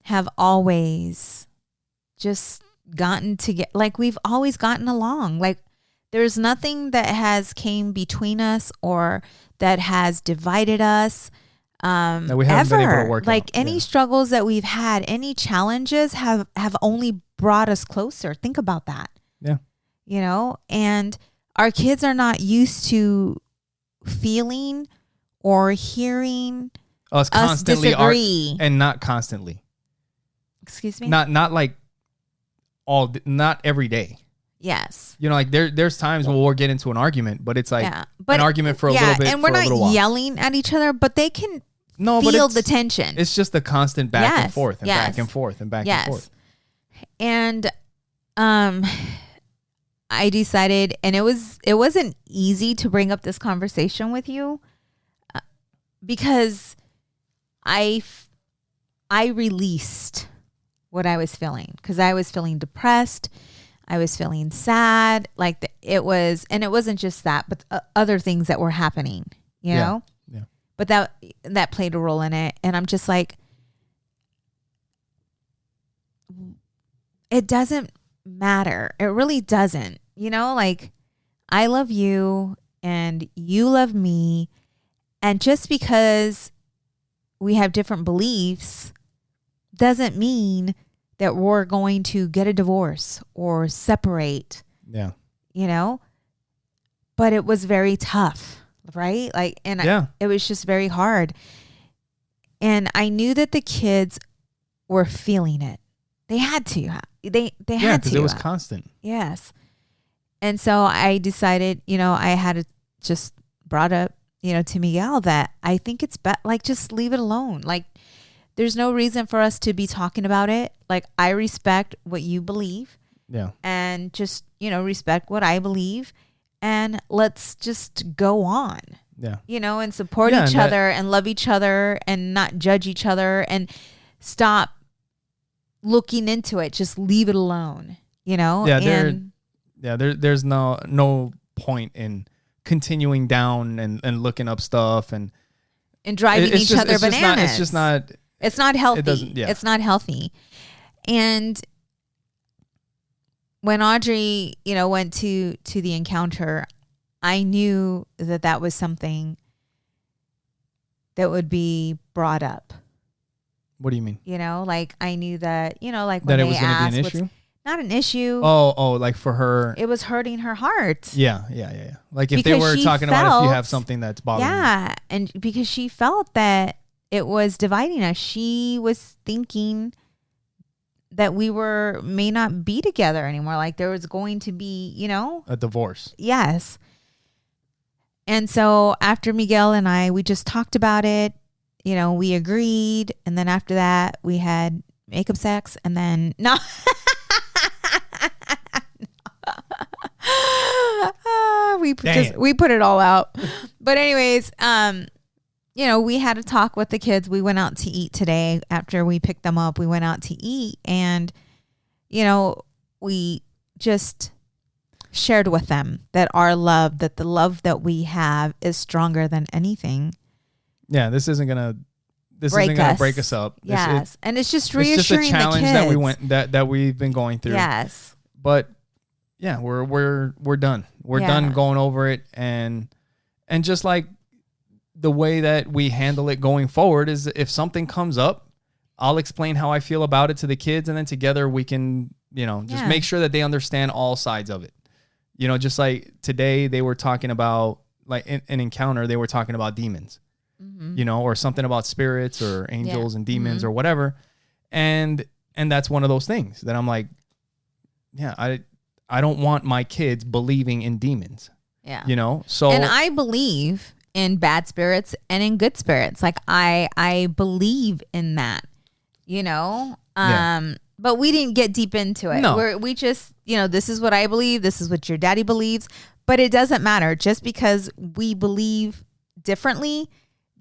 have always just gotten to get, like, we've always gotten along. Like, there's nothing that has came between us or that has divided us. That we haven't been able to work like out. any struggles that we've had, any challenges have only brought us closer. Think about that. Yeah. And our kids are not used to feeling or hearing us constantly disagree. And not constantly. Excuse me? Not like not every day. Yes. Like there's times when we'll get into an argument, but it's like an argument for a little bit. And we're not yelling at each other, but they can feel the tension. It's just the constant back and forth and back and forth and back and forth. And I decided, and it wasn't easy to bring up this conversation with you because I released what I was feeling, because I was feeling depressed. I was feeling sad. Like it wasn't just that, but other things that were happening, know? Yeah. But that played a role in it. And I'm just like, it doesn't matter. It really doesn't. Like, I love you and you love me. And just because we have different beliefs doesn't mean that we're going to get a divorce or separate. Yeah. But it was very tough, right? Like, and it was just very hard. And I knew that the kids were feeling it. They had to. They had to. Yeah, because it was constant. Yes. And so I decided, I had to just brought up, to Miguel that I think it's like, just leave it alone. Like, there's no reason for us to be talking about it. Like, I respect what you believe. Yeah. And just, respect what I believe. And let's just go on. Yeah. And support each other and love each other and not judge each other and stop looking into it. Just leave it alone, Yeah. There's no point in continuing down and looking up stuff and driving each other bananas. It's not healthy. It's not healthy. And when Audrey, went to the encounter, I knew that was something that would be brought up. What do you mean? Like, I knew that, like when that they it was going to be an issue? Not an issue. Oh, like for her. It was hurting her heart. Yeah. Like if they were talking about if you have something that's bothering you. Yeah, and because she felt that it was dividing us. She was thinking that we may not be together anymore. Like there was going to be, a divorce. Yes. And so after Miguel and we just talked about it, we agreed. And then after that, we had makeup sex. And then, no. We put it all out. But anyways, we had a talk with the kids. We went out to eat today after we picked them up. We went out to eat and, we just shared with them that the love that we have is stronger than anything. Yeah, this isn't gonna break us up. Yes, and it's just reassuring. It's just a challenge that we've been going through. Yes, but yeah, we're done. We're done going over it, and just like the way that we handle it going forward is if something comes up, I'll explain how I feel about it to the kids, and then together we can, just make sure that they understand all sides of it. Just like today they were talking about, like in an encounter, they were talking about demons, or something about spirits or angels and demons or whatever. And that's one of those things that I'm like, I don't want my kids believing in demons. Yeah. So. And I believe in bad spirits and in good spirits. Like I believe in that, but we didn't get deep into it. No. We just, this is what I believe. This is what your daddy believes, but it doesn't matter. Just because we believe differently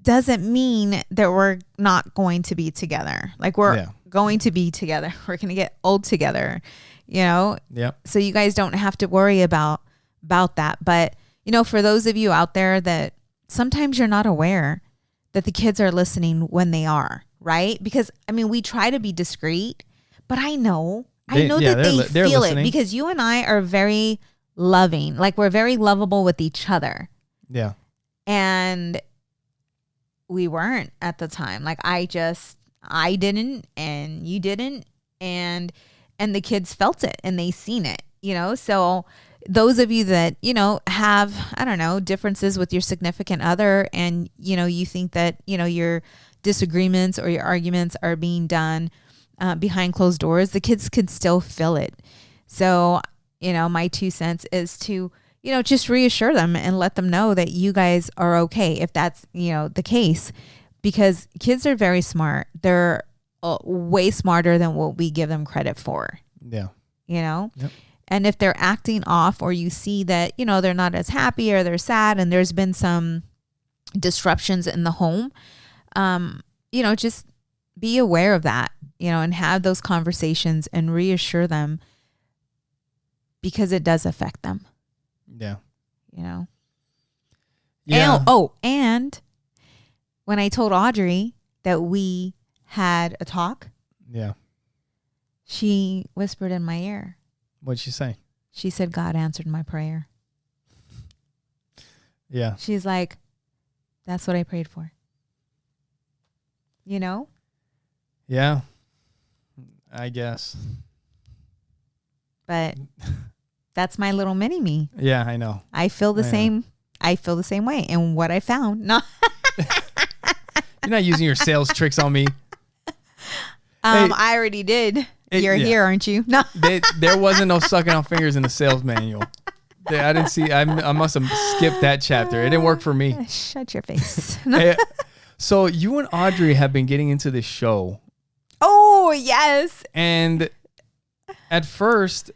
doesn't mean that we're not going to be together. Like we're going to be together. We're going to get old together, Yeah. So you guys don't have to worry about that. But, for those of you out there that sometimes you're not aware that the kids are listening when they are, right? Because, we try to be discreet, but I know that they feel listening. It because you and I are very loving. Like, we're very lovable with each other. Yeah. And we weren't at the time. Like, I didn't, and you didn't, and the kids felt it and they seen it, so those of you that, have, I don't know, differences with your significant other, and, you think that, your disagreements or your arguments are being done behind closed doors, the kids could still feel it. So, my 2 cents is to, just reassure them and let them know that you guys are okay if that's, the case, because kids are very smart. They're way smarter than what we give them credit for. Yeah. Yep. And if they're acting off, or you see that, they're not as happy, or they're sad, and there's been some disruptions in the home, just be aware of that, and have those conversations and reassure them, because it does affect them. Yeah. Yeah. And, and when I told Audrey that we had a talk, yeah, she whispered in my ear. What'd she say? She said, God answered my prayer. Yeah. She's like, that's what I prayed for. Yeah, I guess. But that's my little mini me. Yeah, I know. I feel the same. I feel the same way. And what I found, no. You're not using your sales tricks on me. I already did. You're here, aren't you? No. There wasn't no sucking on fingers in the sales manual. I didn't see. I must have skipped that chapter. It didn't work for me. Shut your face. Hey, so you and Audrey have been getting into this show. Oh, yes. And at first,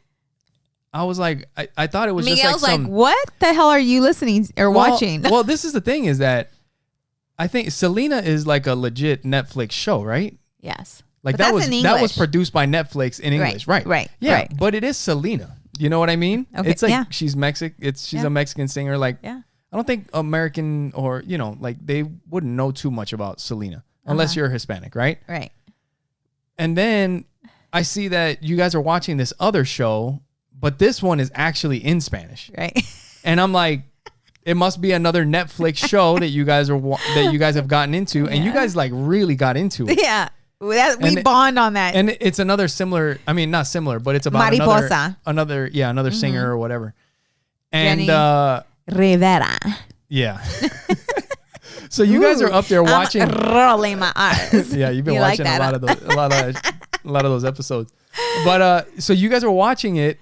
I was like, I thought it was Miguel's just like what the hell are you listening or watching? Well, this is the thing, is that I think Selena is like a legit Netflix show, right? Yes. Like that was produced by Netflix in English, right? Yeah, right. But it is Selena. You know what I mean? Okay. It's like she's Mexican. She's a Mexican singer. Like, I don't think American or like they wouldn't know too much about Selena unless you're Hispanic, right? Right. And then I see that you guys are watching this other show, but this one is actually in Spanish, right? And I'm like, it must be another Netflix show that you guys have gotten into, and you guys like really got into it. Yeah. We bond on that. And it's another similar, I mean, not similar, but it's about Mariposa. another singer or whatever. And Jenny Rivera. Yeah. So you guys are up there watching. I'm rolling my eyes. Yeah, you've been watching a lot of those episodes. But so you guys are watching it,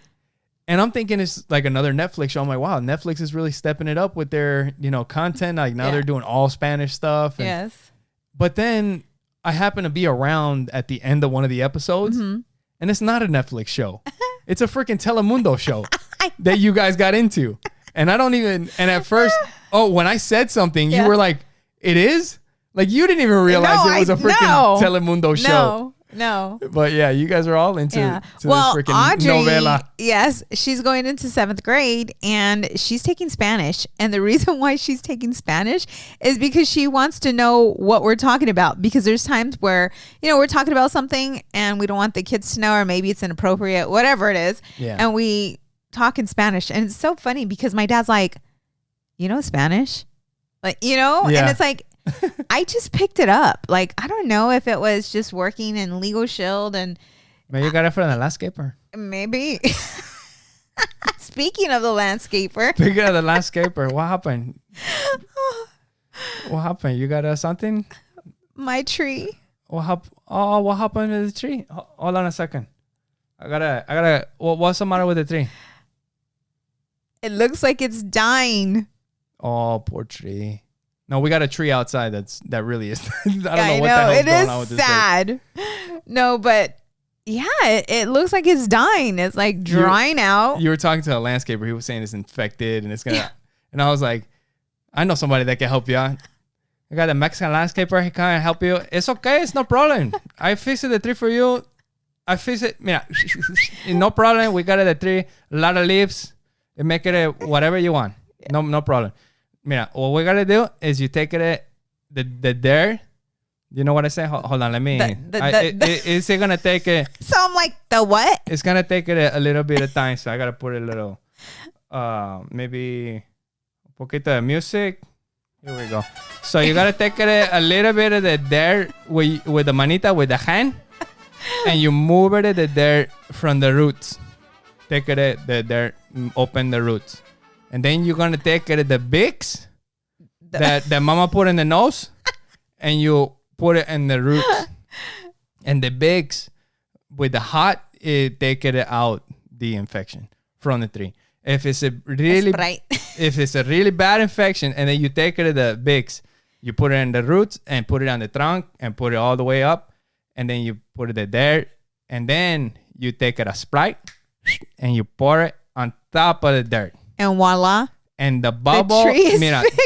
and I'm thinking it's like another Netflix show. I'm like, wow, Netflix is really stepping it up with their, content. Like now they're doing all Spanish stuff. And, yes. But then I happen to be around at the end of one of the episodes, and it's not a Netflix show. It's a freaking Telemundo show that you guys got into. And and at first, when I said something, you were like, it is? Like you didn't even realize it was a freaking Telemundo show. No. But yeah, you guys are all into this freaking Audrey, novela. Yes, she's going into 7th grade and she's taking Spanish. And the reason why she's taking Spanish is because she wants to know what we're talking about. Because there's times where, we're talking about something and we don't want the kids to know, or maybe it's inappropriate, whatever it is. Yeah. And we talk in Spanish. And it's so funny because my dad's like, Spanish? Like, and it's like, I just picked it up. Like, I don't know if it was just working in Legal Shield and maybe you got it from the landscaper. Maybe. Speaking of the landscaper. Speaking of the landscaper, what happened? What happened? You got something? My tree. What happened with the tree? Hold on a second. I gotta. What's the matter with the tree? It looks like it's dying. Oh, poor tree. No, we got a tree outside that really is. I don't know what the hell's it going on with this sad. Thing. No, but yeah, it looks like it's dying. It's like drying out. You were talking to a landscaper. He was saying it's infected and it's gonna. Yeah. And I was like, I know somebody that can help you out. I got a Mexican landscaper. He can't help you. It's okay. It's no problem. I fixed the tree for you. I fixed it. Mira, no problem. We got the tree. A lot of leaves. And make it whatever you want. No problem. Mira, what we gotta do is you take it the dirt. You know what I say? Hold on, let me. It's gonna take it. So I'm like, the what? It's gonna take it a little bit of time, so I gotta put a little, maybe a poquito of music. Here we go. So you gotta take it a little bit of the dirt with the manita, with the hand, and you move it the dirt from the roots. Take it the dirt, open the roots, and then you're gonna take it the Vicks that mama put in the nose, and you put it in the roots, and the Vicks with the hot, take it out the infection from the tree. If it's a really bad infection, and then you take it the Vicks, you put it in the roots and put it on the trunk and put it all the way up, and then you put it there, and then you take it a Sprite and you pour it on top of the dirt, and voila. And the bubble,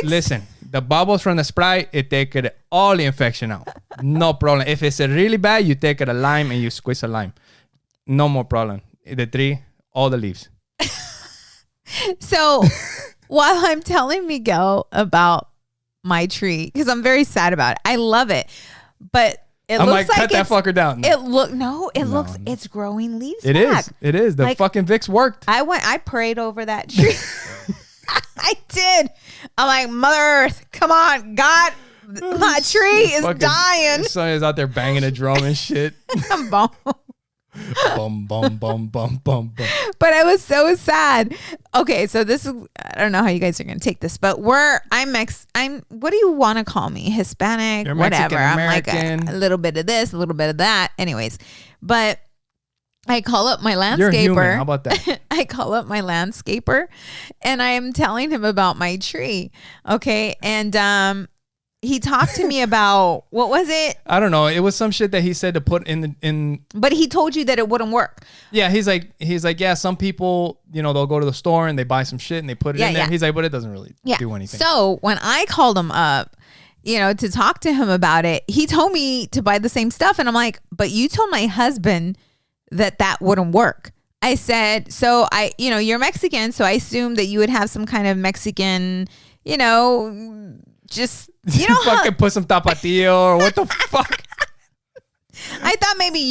listen, the bubbles from the Sprite, it take it all the infection out. No problem. If it's a really bad, you take it a lime and you squeeze a lime. No more problem. The tree, all the leaves. So while I'm telling Miguel about my tree, because I'm very sad about it, I love it, but it looks like cut that fucker down. It's growing leaves. It is. The fucking Vicks worked. I prayed over that tree. I did. I'm like, Mother Earth, come on, God, my tree is dying. Sonja's out there banging a drum and shit. Bum, bum, bum, bum, bum, bum. But I was so sad. Okay, so this is, I don't know how you guys are gonna take this, but I'm what do you want to call me? Hispanic, You're whatever. Mexican, I'm like a little bit of this, a little bit of that. Anyways, but I call up my landscaper. You're human. How about that? I call up my landscaper and I am telling him about my tree. Okay. And he talked to me about, what was it? I don't know. It was some shit that he said to put in. But he told you that it wouldn't work. Yeah, he's like, yeah, some people, they'll go to the store and they buy some shit and they put it in there. He's like, but it doesn't really do anything. So when I called him up, to talk to him about it, he told me to buy the same stuff. And I'm like, but you told my husband that wouldn't work. I said, so you're Mexican, so I assumed that you would have some kind of Mexican, just, fucking put some tapatio or what the fuck? I thought maybe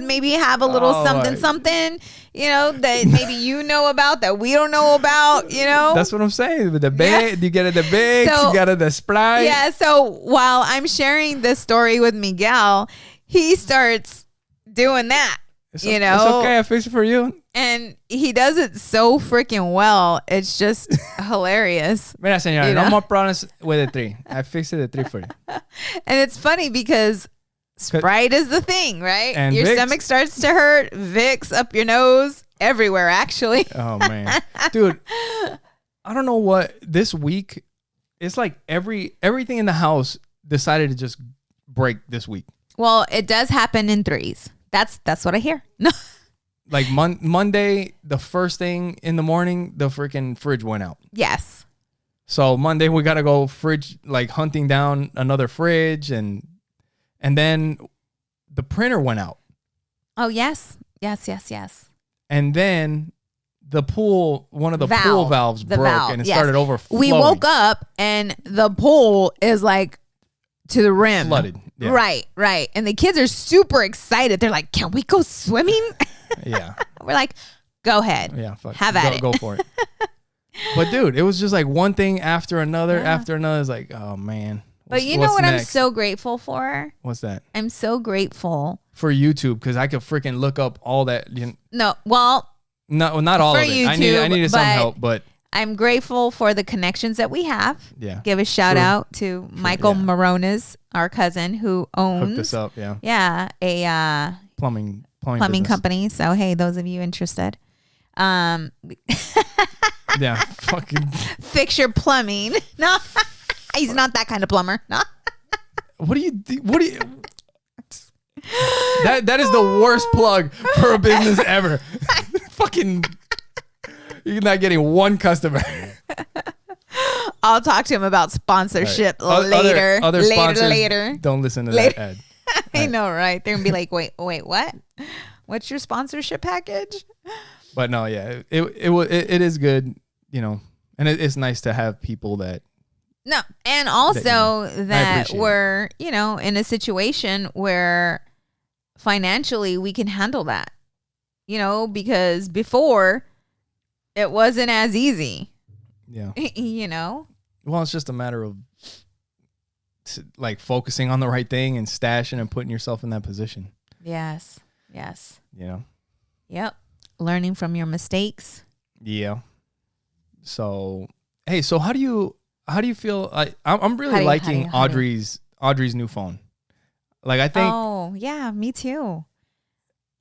maybe have a little something, that maybe you know about that we don't know about, That's what I'm saying. With the bag, you get it the bag, you got it the Sprite. Yeah, so while I'm sharing this story with Miguel, he starts doing that. It's okay. I fix it for you. And he does it so freaking well. It's just hilarious. Mira, señora, no more problems with the tree. I fixed the tree for you. And it's funny because Sprite is the thing, right? And your Vicks. stomach starts to hurt. Vicks up your nose, everywhere, actually. Oh, man. Dude, I don't know what this week, it's like everything in the house decided to just break this week. Well, it does happen in threes. That's what I hear. No. Like Monday, the first thing in the morning, the freaking fridge went out. Yes. So Monday we gotta go hunting down another fridge, and then the printer went out. Oh yes. And then the pool, one of the pool valves broke and it started overflowing. We woke up and the pool is like to the rim. Flooded. Yeah. Right. And the kids are super excited. They're like, can we go swimming? Yeah. We're like, go ahead. Yeah. Have at it. Go for it. But dude, it was just like one thing after another. It's like, oh man. But you know what next? I'm so grateful for? What's that? I'm so grateful for YouTube, because I could freaking look up all that. No, well, not all of it. YouTube, I needed some help, but I'm grateful for the connections that we have. Yeah. Give a shout out to Michael Morones, our cousin, who owns hooked us up. Yeah. Yeah, a plumbing company. So hey, those of you interested, yeah, fucking fix your plumbing. No, he's not that kind of plumber. No. What do you? That is the worst plug for a business ever. Fucking, you're not getting one customer. I'll talk to him about sponsorship later. Other sponsors, later. Don't listen to that ad. I know, right? They're gonna be like, wait, what? What's your sponsorship package? But no, yeah, it is good. And it's nice to have people that. No, and also that we're, in a situation where financially we can handle that, because before it wasn't as easy. Yeah. Well, it's just a matter of like focusing on the right thing and stashing and putting yourself in that position. Yes. Yep. Learning from your mistakes. Yeah. So, hey, so how do you feel? I'm really liking Audrey's new phone. Like, I think. Oh, yeah, me too.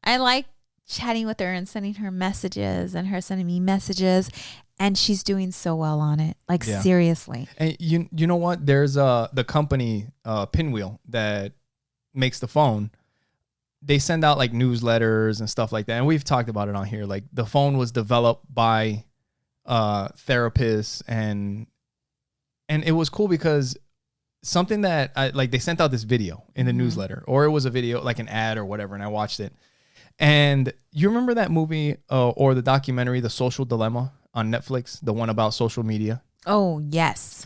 I like chatting with her and sending her messages and her sending me messages, and she's doing so well on it. Like, seriously. And you know what? There's the company Pinwheel that makes the phone. They send out like newsletters and stuff like that. And we've talked about it on here. Like, the phone was developed by therapists and it was cool because something that they sent out this video in the newsletter, or it was a video, like an ad or whatever. And I watched it. And you remember that movie or the documentary, The Social Dilemma on Netflix, the one about social media? Oh, yes.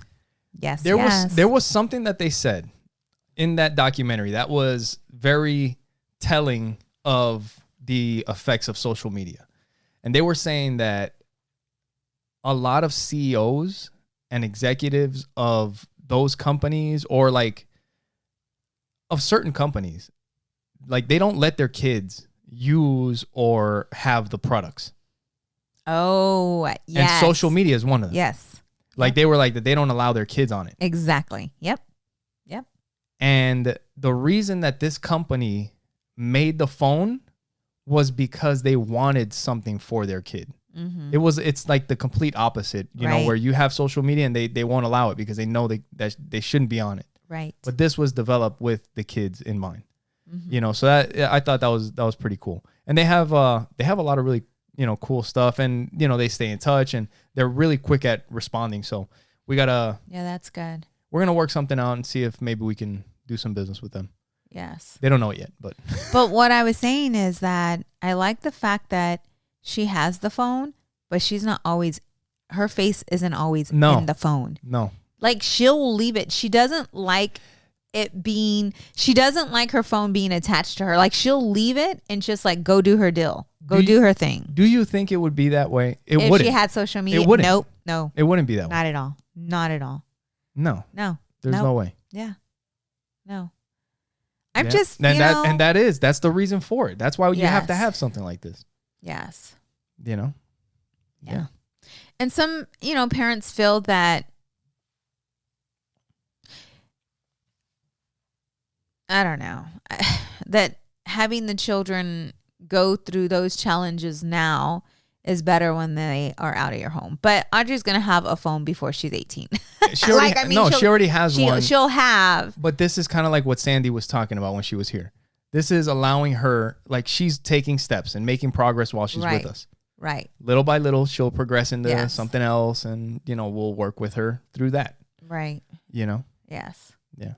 Yes. There was something that they said in that documentary that was very telling of the effects of social media. And they were saying that a lot of CEOs and executives of those companies, or like of certain companies, like they don't let their kids use or have the products. Oh, yes. And social media is one of them. Yes. Like they were like that they don't allow their kids on it. Exactly. Yep. And the reason that this company made the phone was because they wanted something for their kid. Mm-hmm. It's like the complete opposite, you know, where you have social media and they won't allow it because they know that they shouldn't be on it. Right. But this was developed with the kids in mind. Mm-hmm. So that I thought that was pretty cool. And they have a lot of really, cool stuff, and they stay in touch and they're really quick at responding. So we gotta that's good. We're gonna work something out and see if maybe we can do some business with them. Yes. They don't know it yet, but what I was saying is that I like the fact that she has the phone, but she's not always, her face isn't always in the phone. No. Like, she'll leave it. She doesn't like she doesn't like her phone being attached to her. Like, she'll leave it and just like go do her deal. Do her thing. Do you think it would be that way? If wouldn't. She had social media. It wouldn't. Nope. No. It wouldn't be that way. Not at all. Not at all. No. There's no way. Yeah. No. I'm just, that's the reason for it. That's why you have to have something like this. Yes. Yeah. And some, parents feel that, I don't know, that having the children go through those challenges now is better when they are out of your home. But Audrey's going to have a phone before she's 18. She already has one. She'll have. But this is kind of like what Sandy was talking about when she was here. This is allowing her, like, she's taking steps and making progress while she's with us. Right. Little by little, she'll progress into something else, and, we'll work with her through that. Right. Yeah. Yes. Yeah.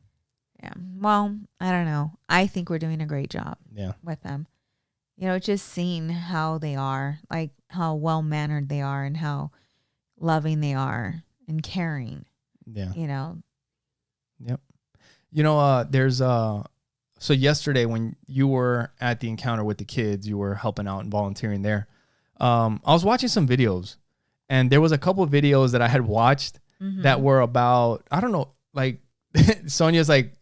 Well, I don't know. I think we're doing a great job with them. Just seeing how they are, like how well-mannered they are and how loving they are and caring. Yeah. Yep. There's so yesterday when you were at the encounter with the kids, you were helping out and volunteering there. I was watching some videos, and there was a couple of videos that I had watched that were about, I don't know, like Sonja's like,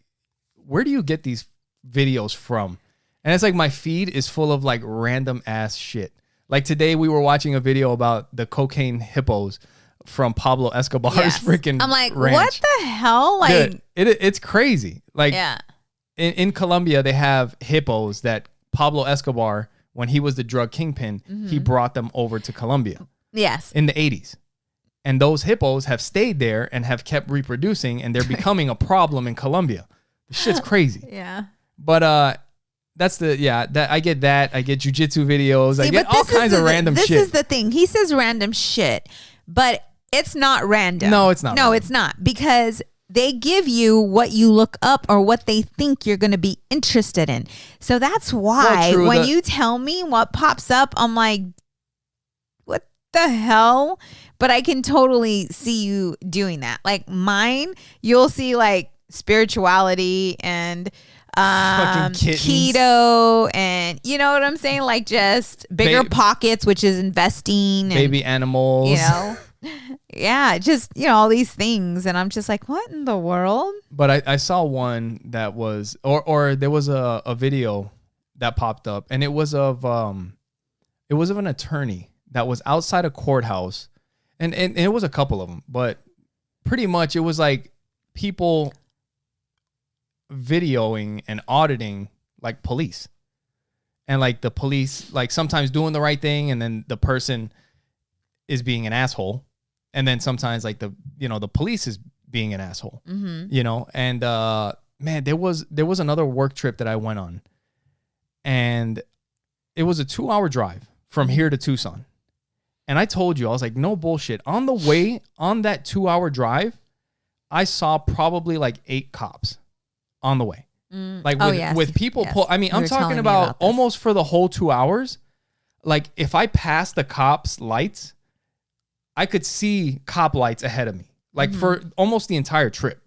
where do you get these videos from? And it's like my feed is full of like random ass shit. Like today we were watching a video about the cocaine hippos from Pablo Escobar's freaking I'm like, ranch. What the hell? Like, dude, it's crazy. Like in Colombia, they have hippos that Pablo Escobar, when he was the drug kingpin, he brought them over to Colombia. Yes. In the 80s. And those hippos have stayed there and have kept reproducing, and they're becoming a problem in Colombia. The shit's crazy. Yeah. But that's I get that. I get jujitsu videos. I get all kinds of random shit. This is the thing. He says random shit, but it's not random. No, it's not. No, it's not, because they give you what you look up or what they think you're going to be interested in. So that's why when you tell me what pops up, I'm like, what the hell? But I can totally see you doing that. Like mine, you'll see like spirituality and keto, and you know what I'm saying? Like just bigger pockets, which is investing. Baby animals. You know? Yeah, just, you know, all these things. And I'm just like, what in the world? But I saw one that was, or there was a video that popped up, and it was of an attorney that was outside a courthouse. And it was a couple of them, but pretty much it was like people videoing and auditing like police, and like the police like sometimes doing the right thing, and then the person is being an asshole, and then sometimes like the police is being an asshole, you know. And man, there was another work trip that I went on, and it was a 2-hour drive from here to Tucson. And I told you, I was like, no bullshit. On the way, on that 2-hour drive, I saw probably like 8 cops on the way. Like with people pull. I mean, I'm talking about almost for the whole 2 hours. Like if I passed the cops' lights, I could see cop lights ahead of me. Like for almost the entire trip.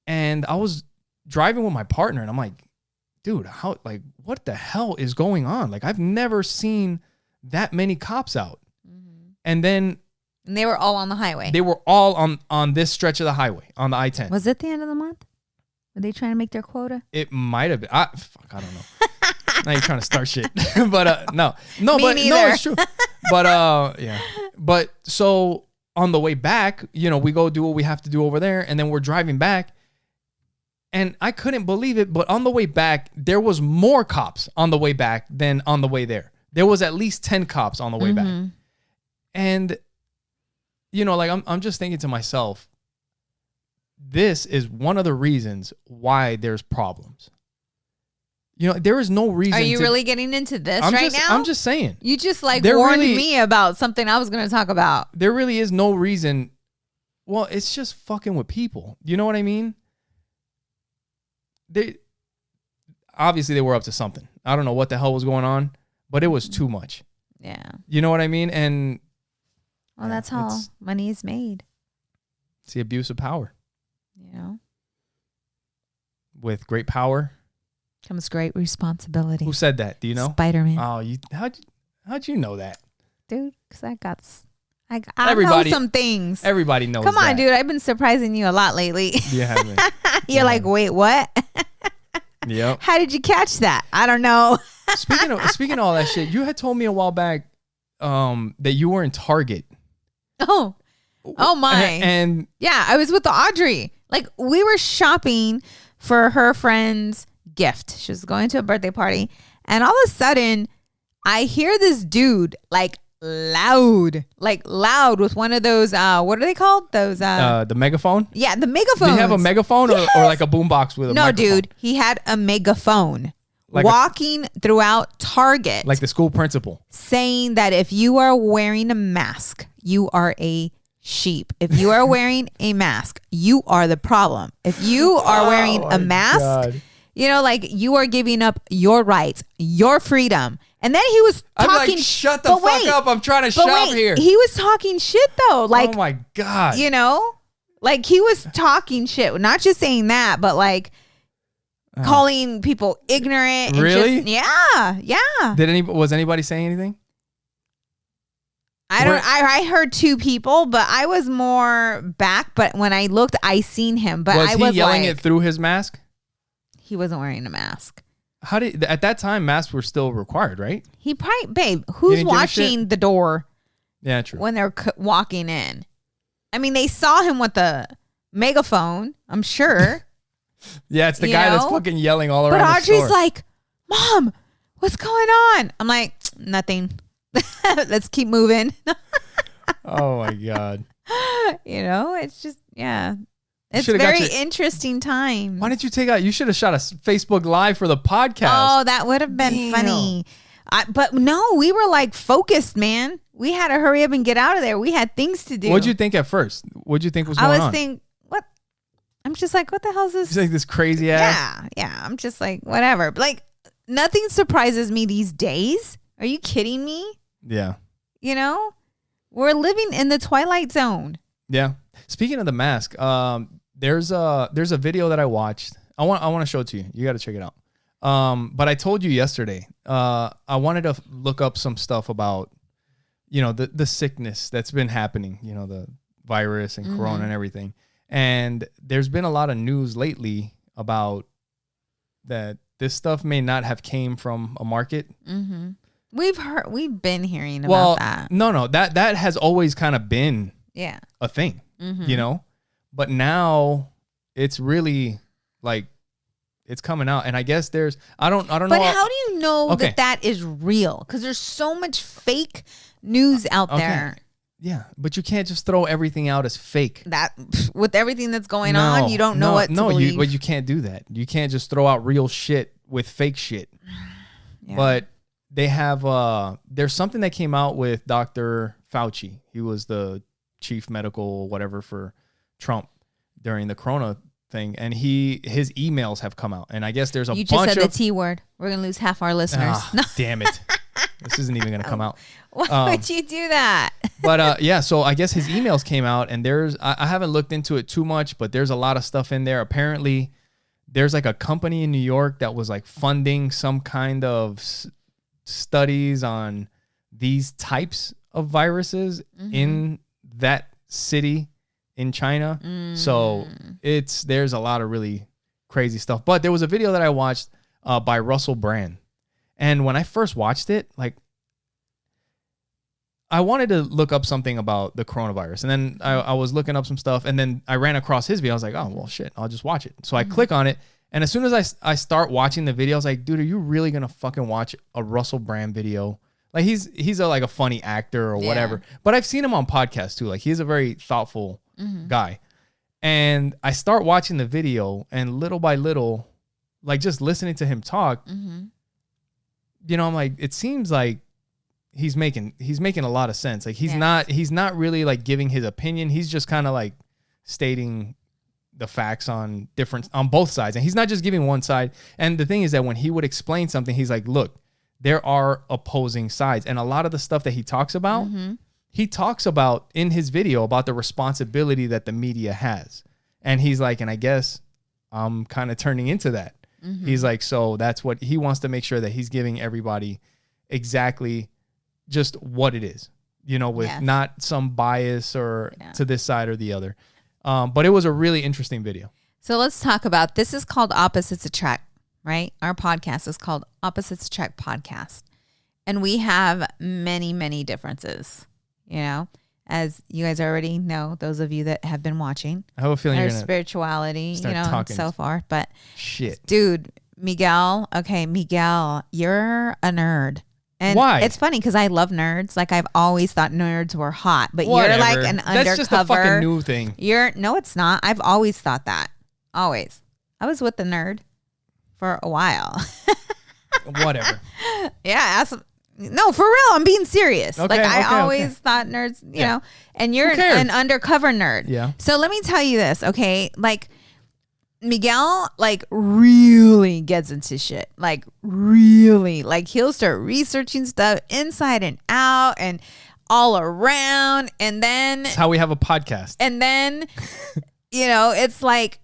And I was driving with my partner, and I'm like, dude, what the hell is going on? Like I've never seen that many cops out. And then they were all on the highway. They were all on this stretch of the highway on the I-10. Was it the end of the month? Were they trying to make their quota? It might have been. I don't know. Now you're trying to start shit. But no, Me but neither. no, it's true. But yeah. But so on the way back, you know, we go do what we have to do over there, and then we're driving back. And I couldn't believe it, but on the way back, there was more cops on the way back than on the way there. There was at least 10 cops on the way back. And, you know, like I'm just thinking to myself, this is one of the reasons why there's problems. You know, there is no reason. Are you really getting into this now? I'm just saying. You just like warned me about something I was going to talk about. There really is no reason. Well, it's just fucking with people. You know what I mean? Obviously they were up to something. I don't know what the hell was going on, but it was too much. Yeah. You know what I mean? And well, that's how money is made. It's the abuse of power. You know? With great power comes great responsibility. Who said that? Do you know? Spider-Man. Oh, how'd you know that? Dude, because I know some things. Everybody knows. Come on, dude. I've been surprising you a lot lately. You haven't. You're like, wait, what? Yep. How did you catch that? I don't know. Speaking of all that shit, you had told me a while back that you were in Target. Oh my. And yeah, I was with Audrey. Like we were shopping for her friend's gift. She was going to a birthday party, and all of a sudden I hear this dude like loud with one of those what are they called? Those the megaphone? Yeah, the megaphone. Did he have a megaphone or like a boombox with a microphone? No, dude, he had a megaphone. Like walking throughout Target. Like the school principal. Saying that if you are wearing a mask, you are a sheep. If you are wearing a mask, you are the problem. If you are wearing a mask, you know, like you are giving up your rights, your freedom. And then he was talking. I'm like, shut the fuck up. I'm trying to shop here. He was talking shit though. Like, oh my God. You know, like he was talking shit. Not just saying that, but like calling people ignorant. Really? And yeah. Was anybody saying anything? I heard 2 people, but I was more back. But when I looked, I seen him. But was he yelling it through his mask? He wasn't wearing a mask. At that time, masks were still required, right? He probably, babe, who's watching the door? Yeah, true. When they're walking in. I mean, they saw him with the megaphone, I'm sure. Yeah, it's the guy that's fucking yelling all around the store. But Audrey's like, Mom, what's going on? I'm like, nothing. Let's keep moving. Oh my God. You know, it's just, yeah. It's very interesting time. Why didn't you take out? You should have shot a Facebook Live for the podcast. Oh, that would have been funny. But no, we were like focused, man. We had to hurry up and get out of there. We had things to do. What'd you think at first? What'd you think was going on? I was thinking, what? I'm just like, what the hell is this? It's like this crazy ass. Yeah. I'm just like, whatever. Like, nothing surprises me these days. Are you kidding me? Yeah. You know, we're living in the twilight zone. Yeah. Speaking of the mask, there's a video that I watched. I want to show it to you. You got to check it out. But I told you yesterday, I wanted to look up some stuff about, the sickness that's been happening, the virus and corona and everything. And there's been a lot of news lately about that this stuff may not have came from a market. Mm-hmm. We've been hearing about that. No, that has always kind of been a thing, but now it's really like it's coming out. And I guess I don't know. But how do you know that is real? Because there's so much fake news out there. Yeah, but you can't just throw everything out as fake. That with everything that's going on, you don't know what to believe. But you can't do that. You can't just throw out real shit with fake shit. Yeah. But they have there's something that came out with Dr. Fauci. He was the chief medical whatever for Trump during the corona thing, and his emails have come out, and I guess there's a bunch of... You just said the T word. We're gonna lose half our listeners. Damn it. This isn't even going to come out. Why would you do that? But so I guess his emails came out, and I haven't looked into it too much, but there's a lot of stuff in there. Apparently, there's like a company in New York that was like funding some kind of studies on these types of viruses in that city in China. So there's a lot of really crazy stuff. But there was a video that I watched by Russell Brand. And when I first watched it, like, I wanted to look up something about the coronavirus. And then I was looking up some stuff, and then I ran across his video. I was like, oh, well, shit, I'll just watch it. So I click on it, and as soon as I start watching the video, I was like, dude, are you really going to fucking watch a Russell Brand video? Like, he's like a funny actor or whatever. But I've seen him on podcasts, too. Like, he's a very thoughtful guy. And I start watching the video, and little by little, like, just listening to him talk, I'm like, it seems like he's making a lot of sense. Like he's not really like giving his opinion. He's just kind of like stating the facts on both sides. And he's not just giving one side. And the thing is that when he would explain something, he's like, look, there are opposing sides. And a lot of the stuff that he talks about, he talks about in his video about the responsibility that the media has. And he's like, and I guess I'm kind of turning into that. He's like, so that's what he wants to make sure that he's giving everybody exactly just what it is, with not some bias or to this side or the other. But it was a really interesting video. So let's talk about, this is called Opposites Attract, right? Our podcast is called Opposites Attract Podcast. And we have many, many differences, as you guys already know, those of you that have been watching. I have a feeling our spirituality, so far. But shit, dude, Miguel, you're a nerd. And why? It's funny because I love nerds. Like I've always thought nerds were hot, but you're like an undercover. That's just a fucking new thing. No, it's not. I've always thought that. Always. I was with the nerd for a while. Whatever. Yeah. No, for real. I'm being serious. Okay, I always thought nerds, you know, and you're an undercover nerd. Yeah. So let me tell you this, okay? Like Miguel, like really gets into shit. Like really, like he'll start researching stuff inside and out and all around. And then that's how we have a podcast. And then, it's like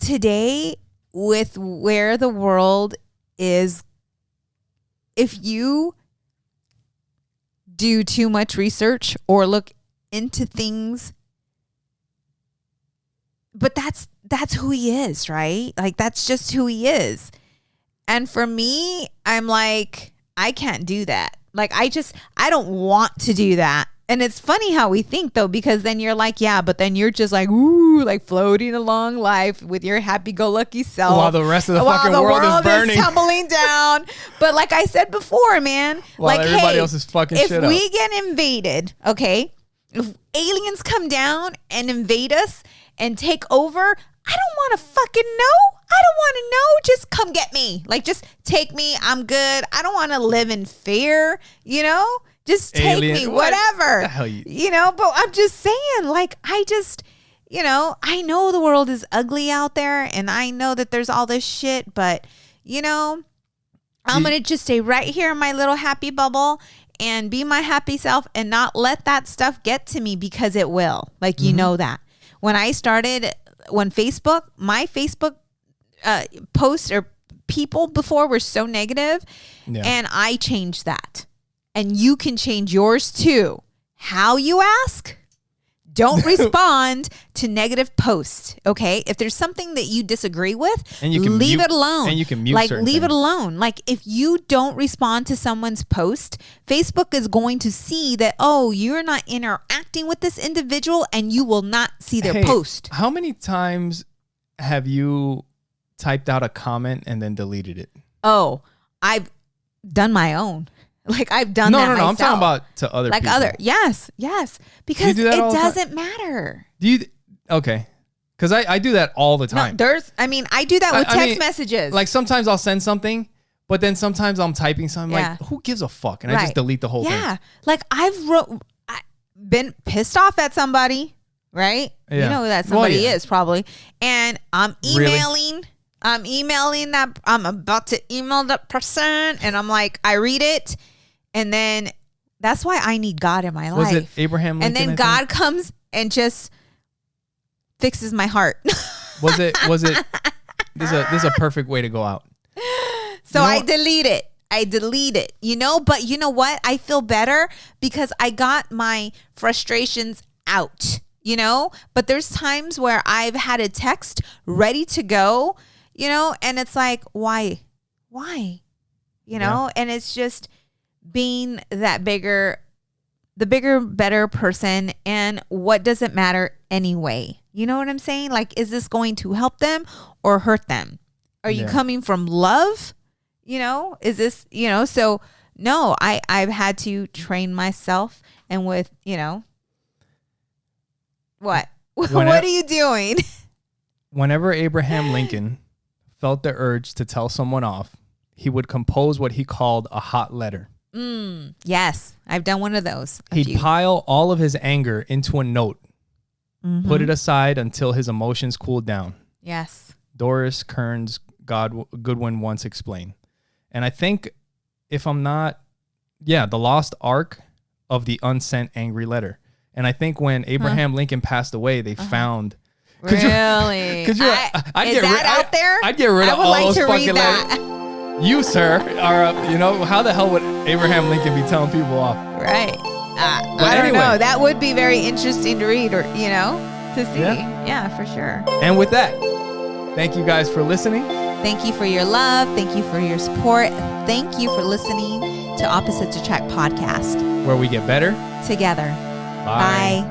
today with where the world is, if you do too much research or look into things, but that's who he is, right? Like that's just who he is. And for me, I'm like, I can't do that. Like I don't want to do that. And it's funny how we think though, because then you're like, yeah, but then you're just like, ooh, like floating along life with your happy-go-lucky self. While the rest of the fucking world is burning. Is tumbling down. But like I said before, man, while like everybody else is fucking shit up. If we get invaded, okay, if aliens come down and invade us and take over, I don't want to fucking know. I don't want to know. Just come get me. Like, just take me. I'm good. I don't want to live in fear, Just take me, whatever. But I'm just saying, like, I know the world is ugly out there and I know that there's all this shit, but, I'm going to just stay right here in my little happy bubble and be my happy self and not let that stuff get to me, because it will. Like, you know that. When my Facebook posts or people before were so negative, and I changed that. And you can change yours too. How you ask? Don't respond to negative posts, okay? If there's something that you disagree with, and you can leave it alone. And you can mute leave it alone. Like, if you don't respond to someone's post, Facebook is going to see that, oh, you're not interacting with this individual, and you will not see their post. How many times have you typed out a comment and then deleted it? Oh, I've done my own. Like, I've done that myself. No, I'm talking about to other people. Yes. Because do it doesn't matter. Do you? Okay. Because I do that all the time. No, I do that with text messages. Like, sometimes I'll send something, but then sometimes I'm typing something like, who gives a fuck? And I just delete the whole thing. Yeah. Like, I've been pissed off at somebody, right? Yeah. You know who that somebody is, probably. And I'm emailing. Really? I'm emailing that. I'm about to email that person. And I'm like, I read it. And then that's why I need God in my life. Was it Abraham Lincoln? And then God comes and just fixes my heart. Was it? This is a perfect way to go out. So I delete it. But you know what? I feel better because I got my frustrations out, but there's times where I've had a text ready to go, and it's like, why, and it's just being the bigger, better person. And what does it matter anyway? You know what I'm saying? Like, is this going to help them or hurt them? Are you coming from love? Is this, so no, I've had to train myself. And with, what? What are you doing? Whenever Abraham Lincoln felt the urge to tell someone off, he would compose what he called a hot letter. Yes, I've done one of those. He'd pile all of his anger into a note, put it aside until his emotions cooled down. Yes. Doris Kearns Goodwin once explained. And I think, if I'm not, the lost ark of the unsent angry letter. And I think when Abraham Lincoln passed away, they found. Really? Is that out there? I'd get rid of all those fucking letters. You, sir, are, how the hell would Abraham Lincoln be telling people off? Right. I don't know. That would be very interesting to read, or, to see. Yeah, for sure. And with that, thank you guys for listening. Thank you for your love. Thank you for your support. Thank you for listening to Opposites Attract podcast, where we get better together. Bye.